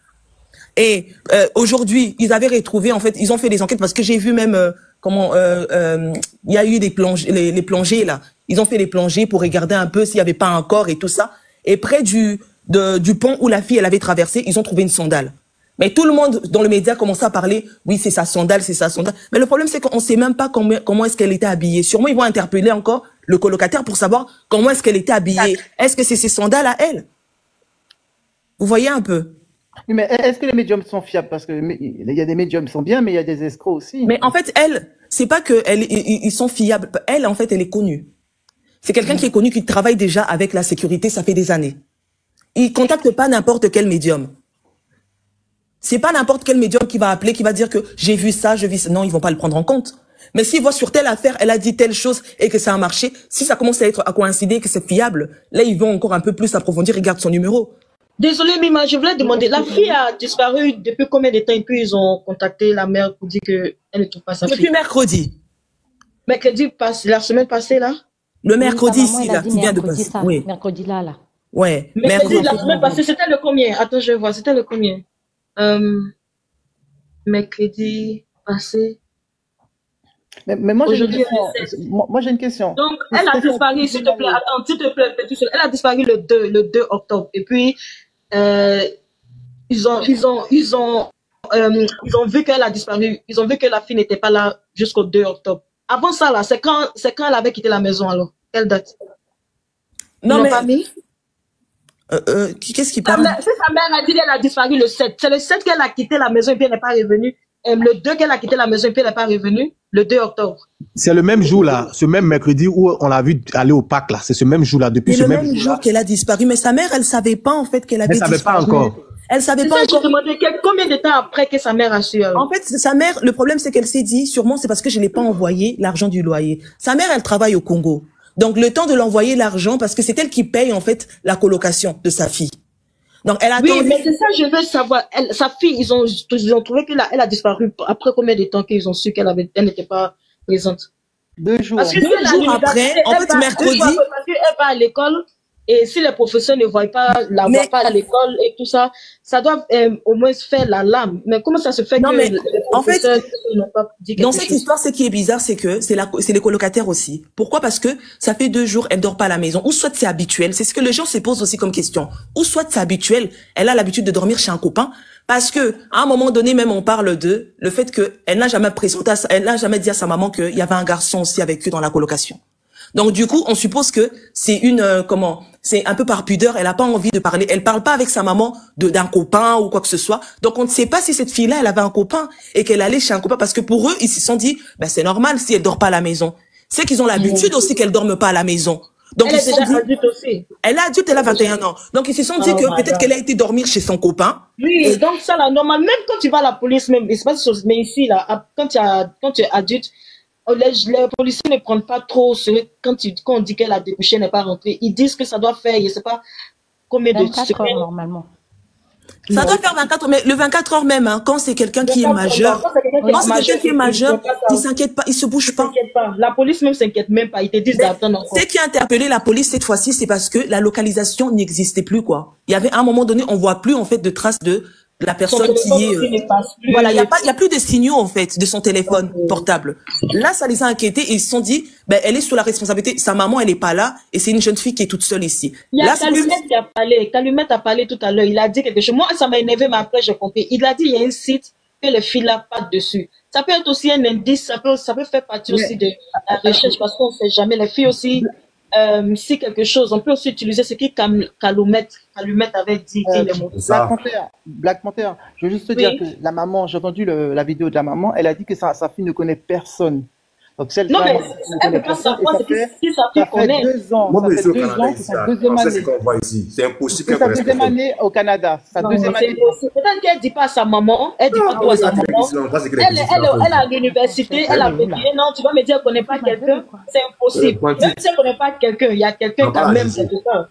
Et aujourd'hui, ils avaient retrouvé, en fait, ils ont fait des enquêtes parce que j'ai vu même il y a eu des plongées, les plongées là. Ils ont fait les plongées pour regarder un peu s'il y avait pas un corps et tout ça. Et près du pont où la fille elle avait traversé, ils ont trouvé une sandale. Mais tout le monde dans le média commençait à parler, oui, c'est sa sandale, c'est sa sandale. Mais le problème, c'est qu'on sait même pas comment est-ce qu'elle était habillée. Sûrement, ils vont interpeller encore le colocataire pour savoir comment est-ce qu'elle était habillée. Est-ce que c'est ses sandales à elle? Vous voyez un peu? Oui, mais est-ce que les médiums sont fiables? Parce que il y a des médiums qui sont bien, mais il y a des escrocs aussi. Mais en fait, elle, c'est pas que ils sont fiables. Elle, en fait, elle est connue. C'est quelqu'un qui est connu, qui travaille déjà avec la sécurité, ça fait des années. Il contacte pas n'importe quel médium. C'est pas n'importe quel médium qui va appeler, qui va dire que j'ai vu ça, je vis ça. Non, ils vont pas le prendre en compte. Mais s'ils voient sur telle affaire, elle a dit telle chose et que ça a marché, si ça commence à coïncider, que c'est fiable, là, ils vont encore un peu plus approfondir, regarde son numéro. Désolée, Mima, je voulais demander, la fille a disparu depuis combien de temps et puis ils ont contacté la mère pour dire qu'elle ne trouve pas sa fille? Depuis mercredi. Mercredi, la semaine passée, là? Le mercredi ici, là, qui vient de passer. Oui. Mercredi là. Ouais. Mercredi, la semaine passée, c'était le combien? Attends, je vois, c'était le combien? Mercredi passé. Mais moi, j'ai une question. Donc, elle a disparu, s'il te plaît, attends, s'il te plaît, elle a disparu le 2 octobre. Et puis, ils ont vu qu'elle a disparu. Ils ont vu que la fille n'était pas là jusqu'au 2 octobre. Avant ça, là, c'est quand elle avait quitté la maison, alors? Quelle date? Non, mais... pas mis? Qu'est-ce qui parle? Si sa mère a dit qu'elle a disparu le 7. C'est le 7 qu'elle a quitté la maison et puis elle n'est pas revenue. Le 2 qu'elle a quitté la maison et puis elle n'est pas revenue. Le 2 octobre. C'est le même jour là, ce même mercredi où on l'a vu aller au parc là. C'est ce même jour là, depuis ce même jour qu'elle a disparu. Mais sa mère, elle savait pas en fait qu'elle avait disparu. Elle savait pas encore. Elle savait pas encore. Je demandais combien de temps après que sa mère a su. En fait, sa mère, le problème c'est qu'elle s'est dit, sûrement c'est parce que je n'ai pas envoyé l'argent du loyer. Sa mère, elle travaille au Congo. Donc le temps de l'envoyer l'argent, parce que c'est elle qui paye en fait la colocation de sa fille. Donc elle a Oui, mais c'est ça, je veux savoir. Sa fille, ils ont trouvé qu'elle a disparu après combien de temps qu'ils ont su qu'elle n'était pas présente? 2 jours. Parce que 2 jours après, en fait, mercredi. Parce qu'elle va à l'école, et si les professeurs ne voient pas, la voient pas à l'école et tout ça, ça doit au moins faire l'alarme. Mais comment ça se fait que les professeurs n'ont pas dit quelque chose? Dans cette histoire, ce qui est bizarre, c'est que c'est les colocataires aussi. Pourquoi? Parce que ça fait 2 jours, elle dort pas à la maison. Ou soit c'est habituel. C'est ce que les gens se posent aussi comme question. Ou soit c'est habituel. Elle a l'habitude de dormir chez un copain. Parce que, à un moment donné, même, on parle de le fait qu'elle n'a jamais présenté, elle n'a jamais dit à sa maman qu'il y avait un garçon aussi avec eux dans la colocation. Donc, du coup, on suppose que c'est c'est un peu par pudeur, elle a pas envie de parler, elle parle pas avec sa maman d'un copain ou quoi que ce soit. Donc, on ne sait pas si cette fille-là, elle avait un copain et qu'elle allait chez un copain parce que pour eux, ils se sont dit, ben, c'est normal si elle dort pas à la maison. C'est qu'ils ont l'habitude aussi qu'elle dorme pas à la maison. Donc, elle est déjà adulte aussi. Elle est adulte, elle a 21 ans. Donc, ils se sont dit que peut-être qu'elle a été dormir chez son copain. Oui, donc ça, là, normal, même quand tu vas à la police, même, c'est pas chose, mais ici, là, quand tu es adulte, les policiers ne prennent pas trop quand on dit qu'elle a découché, elle n'est pas rentrée. Ils disent que ça doit faire, je ne sais pas combien de 24 heures normalement. Ça doit faire 24 heures, mais le 24 heures même, hein, quand c'est quelqu'un qui est majeur, quand c'est quelqu'un qui est majeur, il s'inquiète pas, il se bouge pas. La police même s'inquiète même pas, ils te disent d'attendre encore. Ce qui a interpellé la police cette fois-ci, c'est parce que la localisation n'existait plus, quoi. Il y avait un moment donné, on voit plus, en fait, de traces de la personne qui est, voilà, il y a plus de signaux, en fait, de son téléphone portable. Là, ça les a inquiétés et ils se sont dit, ben, elle est sous la responsabilité. Sa maman, elle est pas là et c'est une jeune fille qui est toute seule ici. Il y a Calumet qui a parlé. Calumet a parlé tout à l'heure. Il a dit quelque chose. Moi, ça m'a énervé, mais après, j'ai compris. Il a dit, il y a un site que les filles là pas dessus. Ça peut être aussi un indice, ça peut faire partie aussi de la recherche parce qu'on sait jamais. Les filles aussi, si quelque chose, on peut aussi utiliser ce qui Calumet avait dit. Black Panther, je veux juste te dire que la maman, j'ai entendu la vidéo de la maman, elle a dit que sa fille ne connaît personne. Donc celle-là, non, mais elle ne peut pas savoir si sa fille connaît. 2 ans, ça fait 2 ans, c'est sa deuxième année. C'est ce qu'on voit ici. C'est impossible qu'elle connaisse. C'est sa deuxième année au Canada. Sa deuxième année. Peut-être qu'elle ne dit pas à sa maman, elle ne dit pas trop à sa maman. Elle est à l'université, elle a vécu. Non, tu vas me dire qu'elle ne connaît pas quelqu'un, c'est impossible. Même si elle ne connaît pas quelqu'un, il y a quelqu'un quand même quelque part.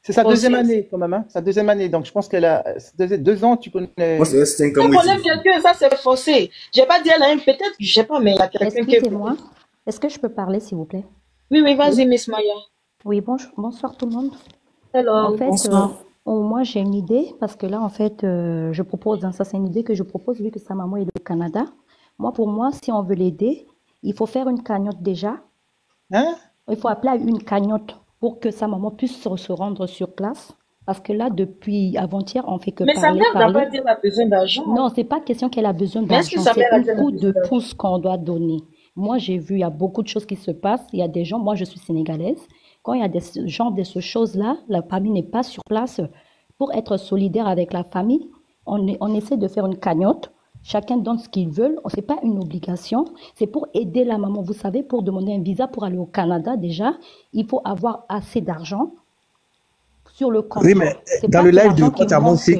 C'est sa deuxième année, quand même, hein. Sa deuxième année. Donc, je pense qu'elle a 2 ans, tu connais. Moi, c'est 5 ans. On connaît quelqu'un, ça, c'est forcé. Je vais pas dire là, peut-être, je sais pas, mais il y a quelqu'un qui. Excusez-moi. Est-ce que je peux parler, s'il vous plaît? Oui, vas-y, Miss Maya. Oui, bonsoir tout le monde. Alors, en fait, moi, j'ai une idée, parce que là, en fait, je propose, ça, c'est une idée que je propose, vu que sa maman est au Canada. Moi, pour moi, si on veut l'aider, il faut faire une cagnotte déjà. Hein? Il faut appeler à une cagnotte pour que sa maman puisse se rendre sur place. Parce que là, depuis avant-hier, on fait que Mais sa parler, mère n'a pas parler. dit qu'elle a besoin d'argent. Non, c'est pas question qu'elle a besoin Mais est-ce que d'argent, sa c'est mère a un dit qu'elle a coup besoin de d'argent? pouce qu'on doit donner. Moi, j'ai vu, il y a beaucoup de choses qui se passent. Il y a des gens, moi, je suis sénégalaise. Quand il y a des gens de ces choses-là, la famille n'est pas sur place pour être solidaire avec la famille. On essaie de faire une cagnotte. Chacun donne ce qu'il veut. Ce n'est pas une obligation. C'est pour aider la maman. Vous savez, pour demander un visa pour aller au Canada, déjà, il faut avoir assez d'argent sur le compte. Oui, mais C'est dans pas le que live de l'argent qui Coach Amon manque. Chic,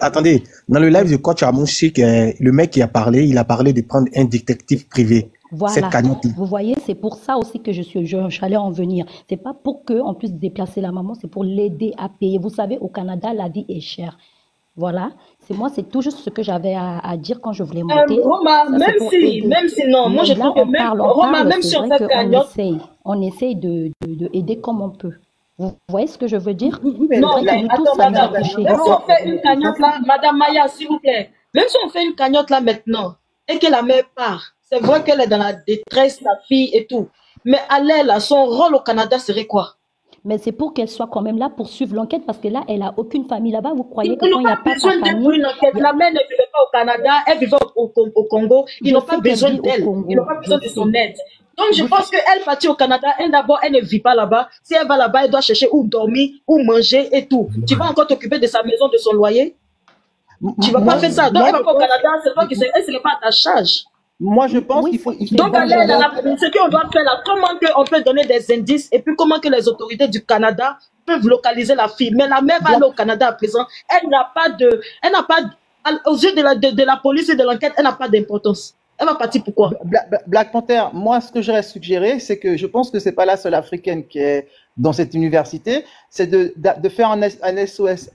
attendez, dans le live de Coach Amon Chic, le mec qui a parlé, il a parlé de prendre un détective privé. Cette Voilà. cagnotte. Vous voyez, c'est pour ça aussi que j'allais en venir. C'est pas pour qu'on puisse déplacer la maman, c'est pour l'aider à payer. Vous savez, au Canada, la vie est chère. Voilà. C'est tout juste ce que j'avais à dire quand je voulais monter. Roma, Ça, c'est même pour si, aider. même si non, moi Mais je là, trouve que on même, parle, Roma, même c'est si on vrai fait qu'on cagnotte, essaye de aider comme on peut. Vous voyez ce que je veux dire? non, C'est vrai que mais nous tous, attends, ça nous a madame, touchés. même si on fait une cagnotte là, madame Maya, s'il vous plaît, même si on fait une cagnotte là maintenant, et que la mère part, c'est vrai qu'elle est dans la détresse, la fille et tout, mais elle là, son rôle au Canada serait quoi? Mais c'est pour qu'elle soit quand même là pour suivre l'enquête parce que là, elle a aucune famille là-bas. Vous croyez que Ils quand n'ont il n'y a pas pas besoin sa d'elle pour famille, une enquête. La mère ne vivait pas au Canada, elle vivait au Congo. Ils je n'ont pas sais qu'elle besoin vit au d'elle. Ils n'ont Congo. pas besoin Je de son sais. aide. Donc, je Vous- pense qu'elle partit au Canada, elle d'abord, elle ne vit pas là-bas. Si elle va là-bas, elle doit chercher où dormir, où manger et tout. Tu vas encore t'occuper de sa maison, de son loyer? Tu vas pas faire ça. Donc, elle va pas au Canada, c'est toi qui sais, elle ne serait pas à ta charge. Moi, je pense Oui, qu'il faut. c'est Donc, vrai. elle est ce qu'on doit faire là, comment on peut donner des indices et puis comment que les autorités du Canada peuvent localiser la fille. Mais la mère va aller au Canada à présent. Elle n'a pas, aux yeux de la police et de l'enquête, elle n'a pas d'importance. Elle va partir pourquoi? Black Panther, moi, ce que j'aurais suggéré, c'est que je pense que c'est pas la seule africaine qui est dans cette université, c'est de faire un SOS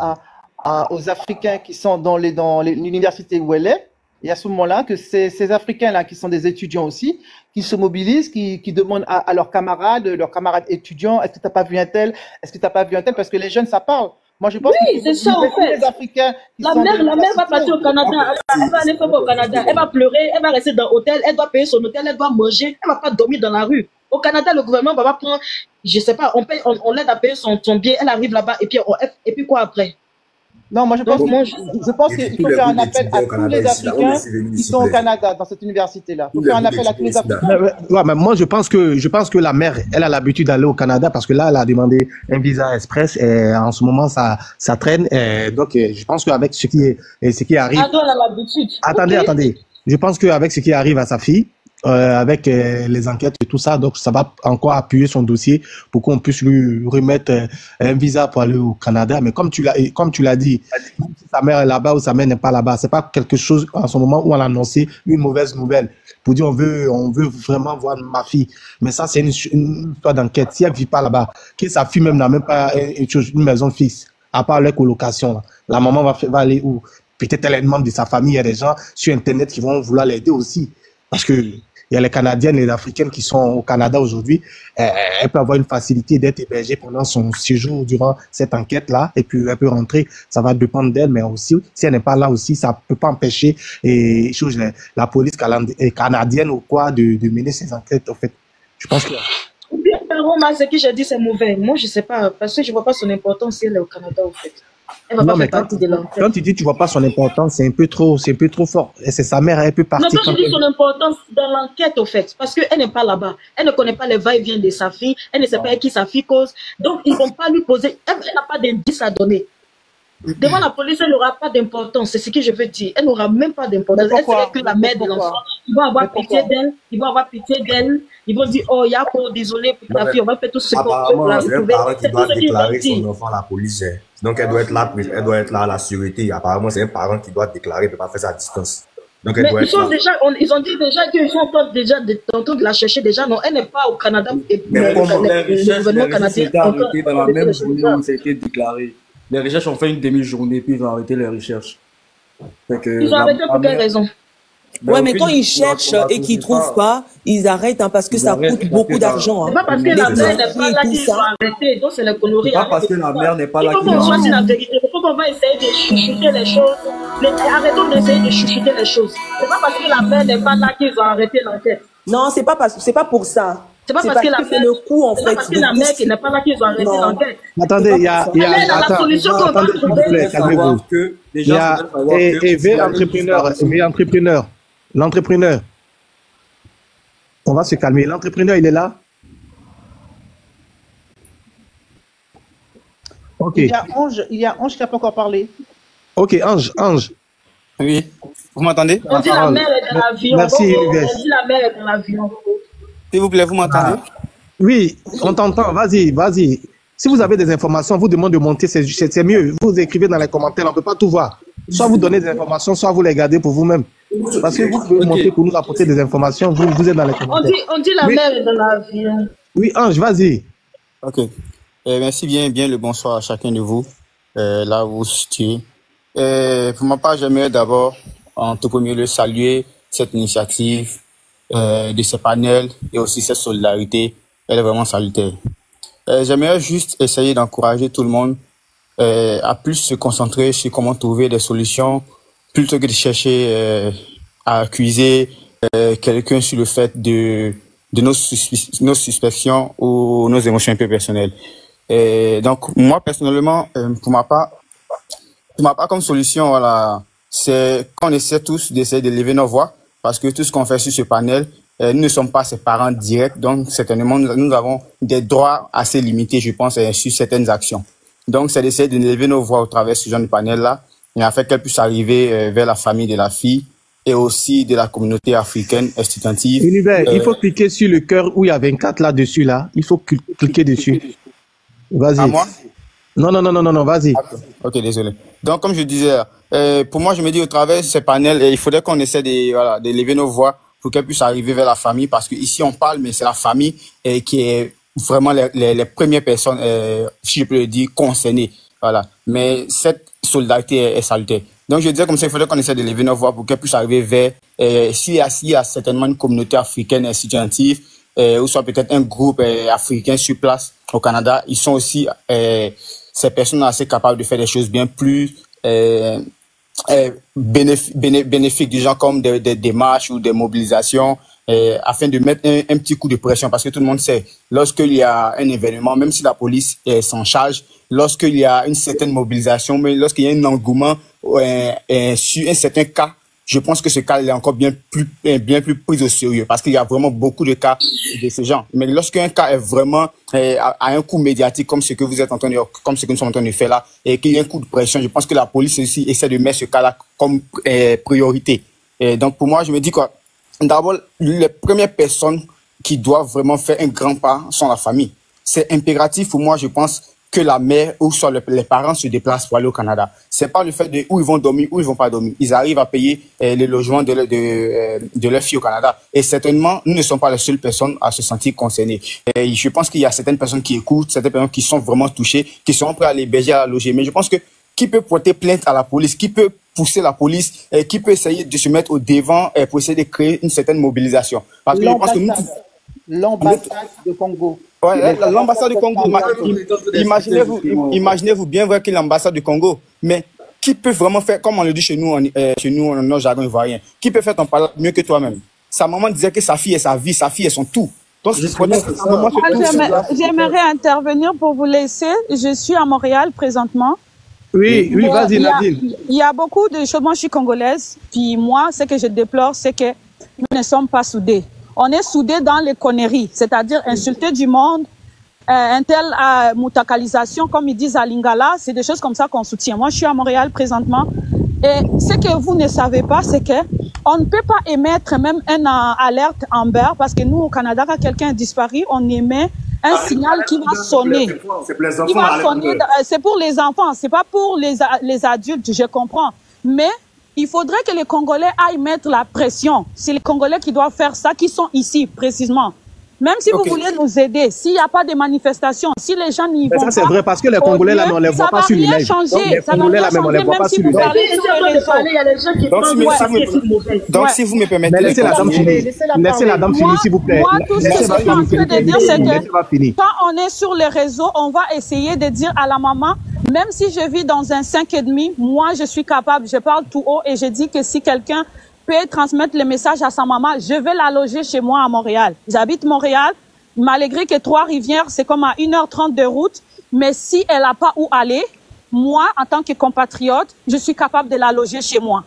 aux Africains qui sont dans l'université où elle est. Et à ce moment-là, que ces Africains-là, qui sont des étudiants aussi, qui se mobilisent, qui demandent à leurs camarades étudiants, est-ce que tu n'as pas vu un tel? Est-ce que tu n'as pas vu un tel? Parce que les jeunes, ça parle. Moi, je pense Oui, c'est ça, en fait. les Africains qui La sont mère dans va partir au Canada, elle va aller faire quoi au Canada, elle va pleurer, elle va rester dans l'hôtel, elle doit payer son hôtel, elle doit manger, elle va pas dormir dans la rue. Au Canada, le gouvernement va pas prendre, je sais pas, on l'aide à payer son billet, elle arrive là-bas et puis quoi après? Non, moi je pense Donc, moi, qu'il faut faire un appel à tous les Africains qui sont au Canada dans cette université-là. Il faut faire un appel à tous les Africains. Ouais, mais moi, je pense que la mère, elle a l'habitude d'aller au Canada parce que là, elle a demandé un visa express et en ce moment, ça traîne. Et donc, je pense qu'avec ce qui arrive. Ah, donc, elle a l'habitude. Attendez. Je pense qu'avec ce qui arrive à sa fille, avec les enquêtes et tout ça, donc ça va encore appuyer son dossier pour qu'on puisse lui remettre un visa pour aller au Canada. Mais comme tu l'as dit, si sa mère est là-bas ou sa mère n'est pas là-bas, c'est pas quelque chose en ce moment où on a annoncé une mauvaise nouvelle pour dire on veut vraiment voir ma fille. Mais ça, c'est une histoire d'enquête. Si elle vit pas là-bas, que sa fille même n'a même pas une maison fixe, à part les colocations, là. La maman va aller où? Peut-être elle demande de sa famille, il y a des gens sur Internet qui vont vouloir l'aider aussi. Parce que il y a les Canadiennes et les Africaines qui sont au Canada aujourd'hui. Elle peut avoir une facilité d'être hébergée pendant son séjour durant cette enquête-là. Et puis, elle peut rentrer. Ça va dépendre d'elle. Mais aussi, si elle n'est pas là aussi, ça peut pas empêcher la police canadienne ou quoi de mener ces enquêtes, en fait. Je pense que... Ou bien, Roma, ce que j'ai dit, c'est mauvais. Moi, je sais pas, parce que je vois pas son importance si elle est au Canada, en fait. Elle va Non, pas mais faire partie de l'enquête. quand tu dis tu vois pas son importance, c'est un peu trop fort. Et c'est sa mère, elle peut Non, partir quand je dis son importance dans l'enquête, au fait, parce qu'elle n'est pas là-bas. Elle ne connaît pas les va-et-vient de sa fille. Elle ne sait pas à qui sa fille cause. Donc, ils vont pas lui poser. Elle n'a pas d'indice à donner. Devant la police, elle n'aura pas d'importance. C'est ce que je veux dire. Elle n'aura même pas d'importance. Elle serait que la mère de l'enfant. Ils vont avoir pitié d'elle. Ils vont dire, oh, Yako, désolé pour ta fille. On va faire tout ce qu'on peut pour la Apparemment, c'est un retrouver. parent qui C'est tout doit ce qu'ils vont déclarer son dire. enfant à la police. Donc, elle doit être là à la sûreté. Apparemment, c'est un parent qui doit déclarer, il ne peut pas faire ça à distance. Donc, elle Mais doit ils être sont là. déjà, ils ont dit déjà qu'ils sont en train de la chercher déjà. Non, elle n'est pas au Canada. Et Mais comment le gouvernement Les recherches canadien étaient est en train arrêtées dans la de même faire journée ça. où ça a été déclaré. Les recherches ont fait une demi-journée, puis ils ont arrêté les recherches. Fait que Ils ont arrêté pour quelle raison? Ouais, mais quand ils cherchent et qu'ils trouvent pas, ils arrêtent parce que ça coûte beaucoup d'argent. C'est pas parce que la mère n'est pas là qu'ils vont arrêter. Donc, c'est la connerie. C'est pas parce que la mère n'est pas là Il faut qu'ils qu'on vont choisisse arrêter. la vérité. Il faut qu'on va essayer de chuchoter les choses. Arrêtons d'essayer de chuchoter les choses. C'est pas parce que la mère n'est pas là qu'ils ont arrêté l'enquête. Non, c'est pas pour ça. C'est pas C'est parce que la c'est mère, le coup, en c'est pas fait, parce que de la mère tous. qui n'est pas là qu'ils ont arrêté Non. l'enquête. Attendez, il y a, Elle est dans la attends, solution qu'on va attendez, s'il vous trouver. plaît, calmez-vous. Que les Il y gens a, doivent savoir et que V entrepreneur, l'entrepreneur. On va se calmer. L'entrepreneur, il est là? Ok. Il y a Ange qui n'a pas encore parlé. Ok, Ange. Oui, vous m'entendez? On dit la mère est dans l'avion. Merci, On Univers. dit la mère est dans l'avion. S'il vous plaît, vous m'entendez? Oui, on t'entend. Vas-y. Si vous avez des informations, on vous demande de monter, c'est mieux. Vous écrivez dans les commentaires, on ne peut pas tout voir. Soit vous donnez des informations, soit vous les gardez pour vous-même. Parce que vous pouvez monter pour nous apporter des informations, vous êtes dans les commentaires. On dit la Oui. mère est dans l'avion. Oui, Ange, vas-y. Ok. Merci bien le bonsoir à chacun de vous. Là où vous vous situez. Pour ma part, j'aimerais d'abord, en tout premier lieu, saluer cette initiative de ce panel et aussi cette solidarité. Elle est vraiment salutaire. J'aimerais juste essayer d'encourager tout le monde à plus se concentrer sur comment trouver des solutions plutôt que de chercher à accuser quelqu'un sur le fait de nos suspicions ou nos émotions un peu personnelles. Donc, moi, personnellement, pour ma part, comme solution, voilà, c'est qu'on essaie tous d'essayer de lever nos voix, parce que tout ce qu'on fait sur ce panel, nous ne sommes pas ses parents directs, donc certainement nous avons des droits assez limités, je pense, sur certaines actions. Donc, c'est d'essayer de lever nos voix au travers de ce genre de panel-là, et afin qu'elle puisse arriver vers la famille de la fille et aussi de la communauté africaine estudiantive. Univers, il faut cliquer sur le cœur où il y a 24 là-dessus, là. Il faut cliquer dessus. Vas-y. À moi? Non, vas-y. Ok, désolé. Donc, comme je disais, pour moi, je me dis au travers de ces panels, il faudrait qu'on essaie de lever nos voix pour qu'elle puisse arriver vers la famille, parce que ici on parle, mais c'est la famille qui est vraiment les premières personnes, si je peux le dire, concernées. Voilà. Mais cette solidarité est salutaire. Donc, je disais comme ça, il faudrait qu'on essaie de lever nos voix pour qu'elle puisse arriver vers, s'il y a certainement une communauté africaine estudiantive, ou soit peut-être un groupe africain sur place au Canada, ils sont aussi ces personnes assez capables de faire des choses bien plus bénéfiques, du genre comme des démarches ou des mobilisations, afin de mettre un petit coup de pression, parce que tout le monde sait, lorsqu'il y a un événement, même si la police s'en charge, lorsqu'il y a une certaine mobilisation, mais lorsqu'il y a un engouement sur un certain cas, je pense que ce cas est encore bien plus pris au sérieux, parce qu'il y a vraiment beaucoup de cas de ce genre. Mais lorsqu'un cas est vraiment à un coup médiatique, comme ce que vous êtes en train de, comme ce que nous sommes en train de faire là, et qu'il y a un coup de pression, je pense que la police aussi essaie de mettre ce cas-là comme priorité. Et donc pour moi, je me dis quoi, d'abord, les premières personnes qui doivent vraiment faire un grand pas sont la famille. C'est impératif pour moi, je pense, que la mère ou soit les parents se déplacent pour aller au Canada. C'est pas le fait de où ils vont dormir, où ils vont pas dormir. Ils arrivent à payer le logement de leur fille au Canada. Et certainement, nous ne sommes pas les seules personnes à se sentir concernées. Et je pense qu'il y a certaines personnes qui écoutent, certaines personnes qui sont vraiment touchées, qui sont prêtes à l'héberger, à la loger. Mais je pense que qui peut porter plainte à la police, qui peut pousser la police, qui peut essayer de se mettre au devant pour essayer de créer une certaine mobilisation. Parce que je pense que nous... L'ambassade de Congo. Ouais, l'ambassade du Congo. Imaginez-vous bien vrai que l'ambassade du Congo, mais qui peut vraiment faire, comme on le dit chez nous, en notre jargon ivoirien, qui peut faire ton parler mieux que toi-même? Sa maman disait que sa fille est sa vie, sa fille est son tout. Donc, j'aimerais intervenir pour vous laisser. Je suis à Montréal présentement. Oui, vas-y, Nadine. Il y a beaucoup de choses. Moi, je suis congolaise. Puis moi, ce que je déplore, c'est que nous ne sommes pas soudés. On est soudés dans les conneries, c'est-à-dire insulter du monde, un tel moutakalisation, comme ils disent à Lingala, c'est des choses comme ça qu'on soutient. Moi, je suis à Montréal présentement. Et ce que vous ne savez pas, c'est que on ne peut pas émettre même une alerte Amber, parce que nous, au Canada, quand quelqu'un est disparu, on émet un signal qui va sonner. C'est pour les enfants, c'est pas pour les adultes, je comprends. Mais il faudrait que les Congolais aillent mettre la pression. C'est les Congolais qui doivent faire ça, qui sont ici précisément. Même si vous voulez nous aider, s'il n'y a pas de manifestation, si les gens n'y vont pas... Ça, c'est vrai, parce que les Congolais, là, on ne les voit pas sur le live. Les Congolais, là, même, on ne les voit pas sur le live. Donc, si vous me permettez... Laissez la dame finir, s'il vous plaît. Moi, tout ce que je suis en train de dire, c'est que quand on est sur les réseaux, on va essayer de dire à la maman, même si je vis dans un 5,5, moi, je suis capable, je parle tout haut et je dis que si quelqu'un peut transmettre le message à sa maman, je vais la loger chez moi à Montréal. J'habite Montréal, malgré que Trois-Rivières, c'est comme à 1h30 de route, mais si elle n'a pas où aller, moi, en tant que compatriote, je suis capable de la loger chez moi.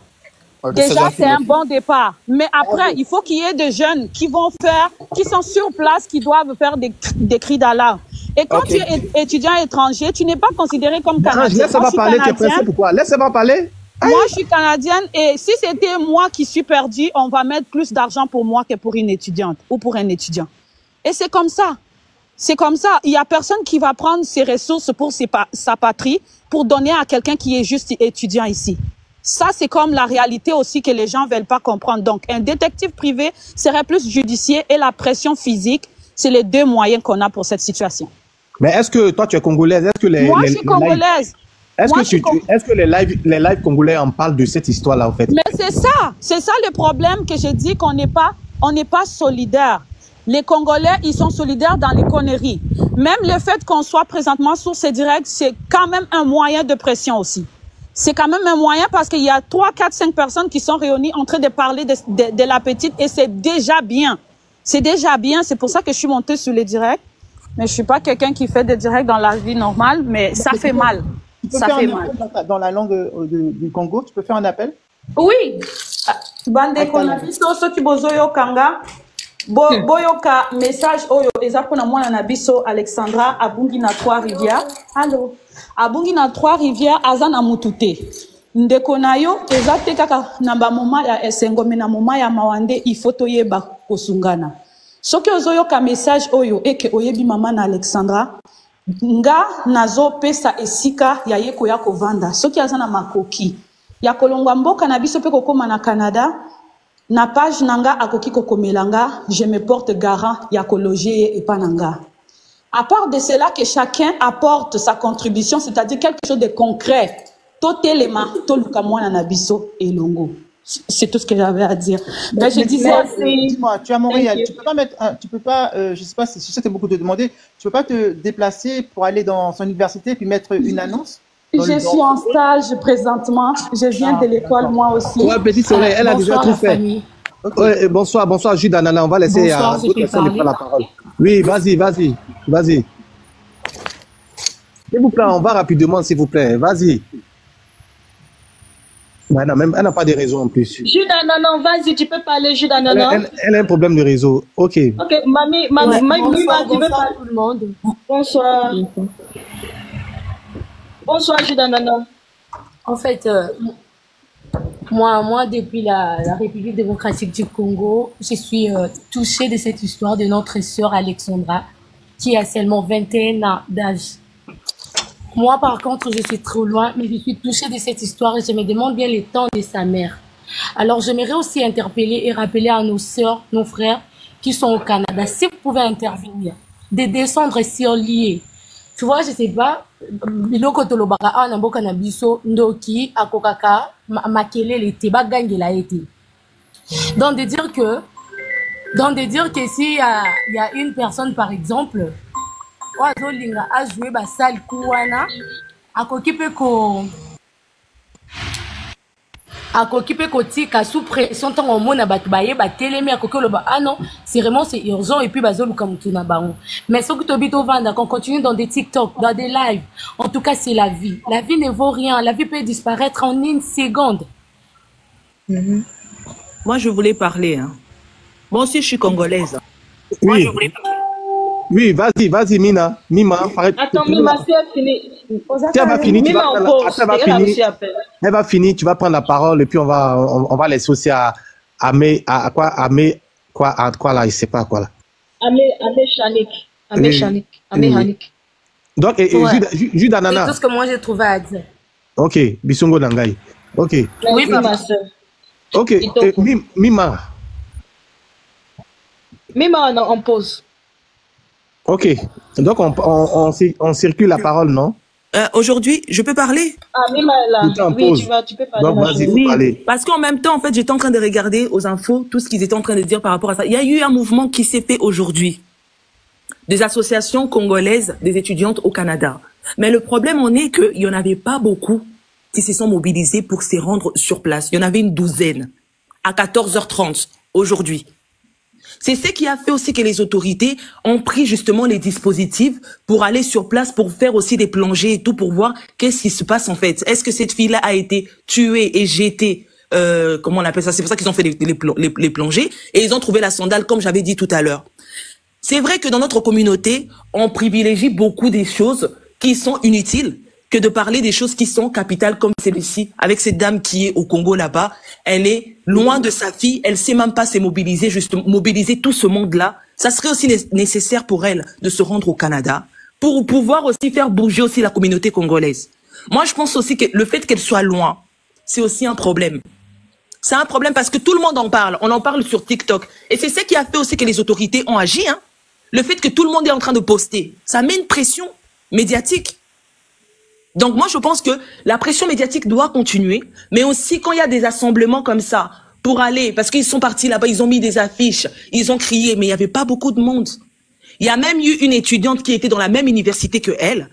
Okay, déjà, c'est un bon départ. Mais après, il faut qu'il y ait des jeunes qui sont sur place, qui doivent faire des cris d'alarme. Et quand tu es étudiant étranger, tu n'es pas considéré comme Canadien. Laisse-moi parler, tu es pressé pourquoi? Laisse-moi parler. Moi, je suis canadienne et si c'était moi qui suis perdue, on va mettre plus d'argent pour moi que pour une étudiante ou pour un étudiant. Et c'est comme ça. C'est comme ça. Il y a personne qui va prendre ses ressources pour sa patrie pour donner à quelqu'un qui est juste étudiant ici. Ça, c'est comme la réalité aussi que les gens veulent pas comprendre. Donc, un détective privé serait plus judiciaire et la pression physique, c'est les deux moyens qu'on a pour cette situation. Mais est-ce que toi, tu es congolaise? Est-ce que moi, je suis congolaise. Est-ce que les lives congolais en parlent de cette histoire-là, en fait? Mais c'est ça le problème que j'ai dit qu'on n'est pas solidaires. Les Congolais, ils sont solidaires dans les conneries. Même le fait qu'on soit présentement sur ces directs, c'est quand même un moyen de pression aussi. C'est quand même un moyen parce qu'il y a 3, 4, 5 personnes qui sont réunies en train de parler de la petite et c'est déjà bien. C'est déjà bien, c'est pour ça que je suis montée sur les directs. Mais je suis pas quelqu'un qui fait des directs dans la vie normale, mais ça fait mal. Ça fait mal. Dans la langue du Congo, tu peux faire un appel? Oui. Bande konabiso soki bozoyo kanga boyoka message oyo eza pona mwana na biso Alexandra abungi na Trois-Rivières. Allô. Abungi na Trois-Rivières aza na mutute. Ndeko na yo eza te kaka na ba moma ya esengo me na moma ya mawande ifoto yeba kosungana. Soki ozoyoka message oyo eke oyebi mama na Alexandra nga nazo pesa esika ya yeko ya kovanda soki aza na makoki ya kolongwa mboka na biso pe kokoma na Canada na page nanga akoki kokomelanga je me porte garant ya kologer et pananga. À part de cela que chacun apporte sa contribution, c'est-à-dire quelque chose de concret. Totelema toluka mwana na biso elongo. C'est tout ce que j'avais à dire. Mais je disais, dis-moi, tu es à Montréal, tu peux pas, je sais pas si c'était beaucoup de demander, tu peux pas te déplacer pour aller dans son université puis mettre une annonce? Je suis en stage présentement, je viens de l'école moi aussi. Ouais, petite soleil, elle a déjà tout fait. Okay. Ouais, bonsoir, Judas Nana, on va laisser à d'autres personnes de prendre la parole. Oui, vas-y. S'il vous plaît, on va rapidement, s'il vous plaît, vas-y. Elle n'a pas de réseau en plus. Judas Nana, vas-y, tu peux parler, Judas Nana. Elle a un problème de réseau. Ok. Ok, mamie, bonsoir tout le monde. Bonsoir. Bonsoir, Judas Nana. En fait, moi, depuis la République démocratique du Congo, je suis touchée de cette histoire de notre sœur Alexandra, qui a seulement 21 ans d'âge. Moi, par contre, je suis trop loin, mais je suis touchée de cette histoire et je me demande bien le temps de sa mère. Alors, j'aimerais aussi interpeller et rappeler à nos sœurs, nos frères qui sont au Canada, si vous pouvez intervenir, de descendre sur lié. Tu vois, je sais pas, biloko tolobaka ana mboka na biso ndoki akokaka makelele te bagangela ete. Donc de dire que si il y a une personne par exemple oazolinga a joué basali kuwana akoki pe kotika sous pression tant omona batu baye batelemi akoki loba ah non c'est vraiment c'est urgent et puis bazoluka mutu na bango. Mais ce que tobito vanda qu'on continue dans des TikTok, dans des lives, en tout cas c'est la vie ne vaut rien, la vie peut disparaître en une seconde. Moi je voulais parler moi aussi je suis congolaise. Oui. Moi je voulais parler. Oui, vas-y, Mima. Attends, Mima, si elle finit. Elle va finir, tu vas prendre la parole et puis on va laisser aussi à quoi là, je sais pas quoi là. Amé Chanik. Donc, Judas Nana. C'est tout ce que moi j'ai trouvé à dire. Ok, Bisongo Nangai. Ok. Oui, ma soeur. Ok, Mima, on pause. Ok, donc on circule la parole, non? Aujourd'hui, je peux parler? Ah, Mima est là. Oui, tu peux parler. Donc, vas-y, faut parler. Parce qu'en même temps, en fait, j'étais en train de regarder aux infos tout ce qu'ils étaient en train de dire par rapport à ça. Il y a eu un mouvement qui s'est fait aujourd'hui. Des associations congolaises, des étudiantes au Canada. Mais le problème en est qu'il n'y en avait pas beaucoup qui se sont mobilisés pour se rendre sur place. Il y en avait une douzaine. à 14h30 aujourd'hui. C'est ce qui a fait aussi que les autorités ont pris justement les dispositifs pour aller sur place, pour faire aussi des plongées et tout, pour voir qu'est-ce qui se passe en fait. Est-ce que cette fille-là a été tuée et jetée, comment on appelle ça? C'est pour ça qu'ils ont fait les plongées et ils ont trouvé la sandale, comme j'avais dit tout à l'heure. C'est vrai que dans notre communauté, on privilégie beaucoup des choses qui sont inutiles que de parler des choses qui sont capitales comme celle-ci, avec cette dame qui est au Congo là-bas. Elle est loin de sa fille, elle sait même pas se mobiliser, justement, mobiliser tout ce monde-là. Ça serait aussi nécessaire pour elle de se rendre au Canada, pour pouvoir aussi faire bouger aussi la communauté congolaise. Moi, je pense aussi que le fait qu'elle soit loin, c'est aussi un problème. C'est un problème parce que tout le monde en parle. On en parle sur TikTok. Et c'est ce qui a fait aussi que les autorités ont agi, hein. Le fait que tout le monde est en train de poster, ça met une pression médiatique. Donc moi, je pense que la pression médiatique doit continuer, mais aussi quand il y a des assemblements comme ça, pour aller, parce qu'ils sont partis là-bas, ils ont mis des affiches, ils ont crié, mais il n'y avait pas beaucoup de monde. Il y a même eu une étudiante qui était dans la même université que elle,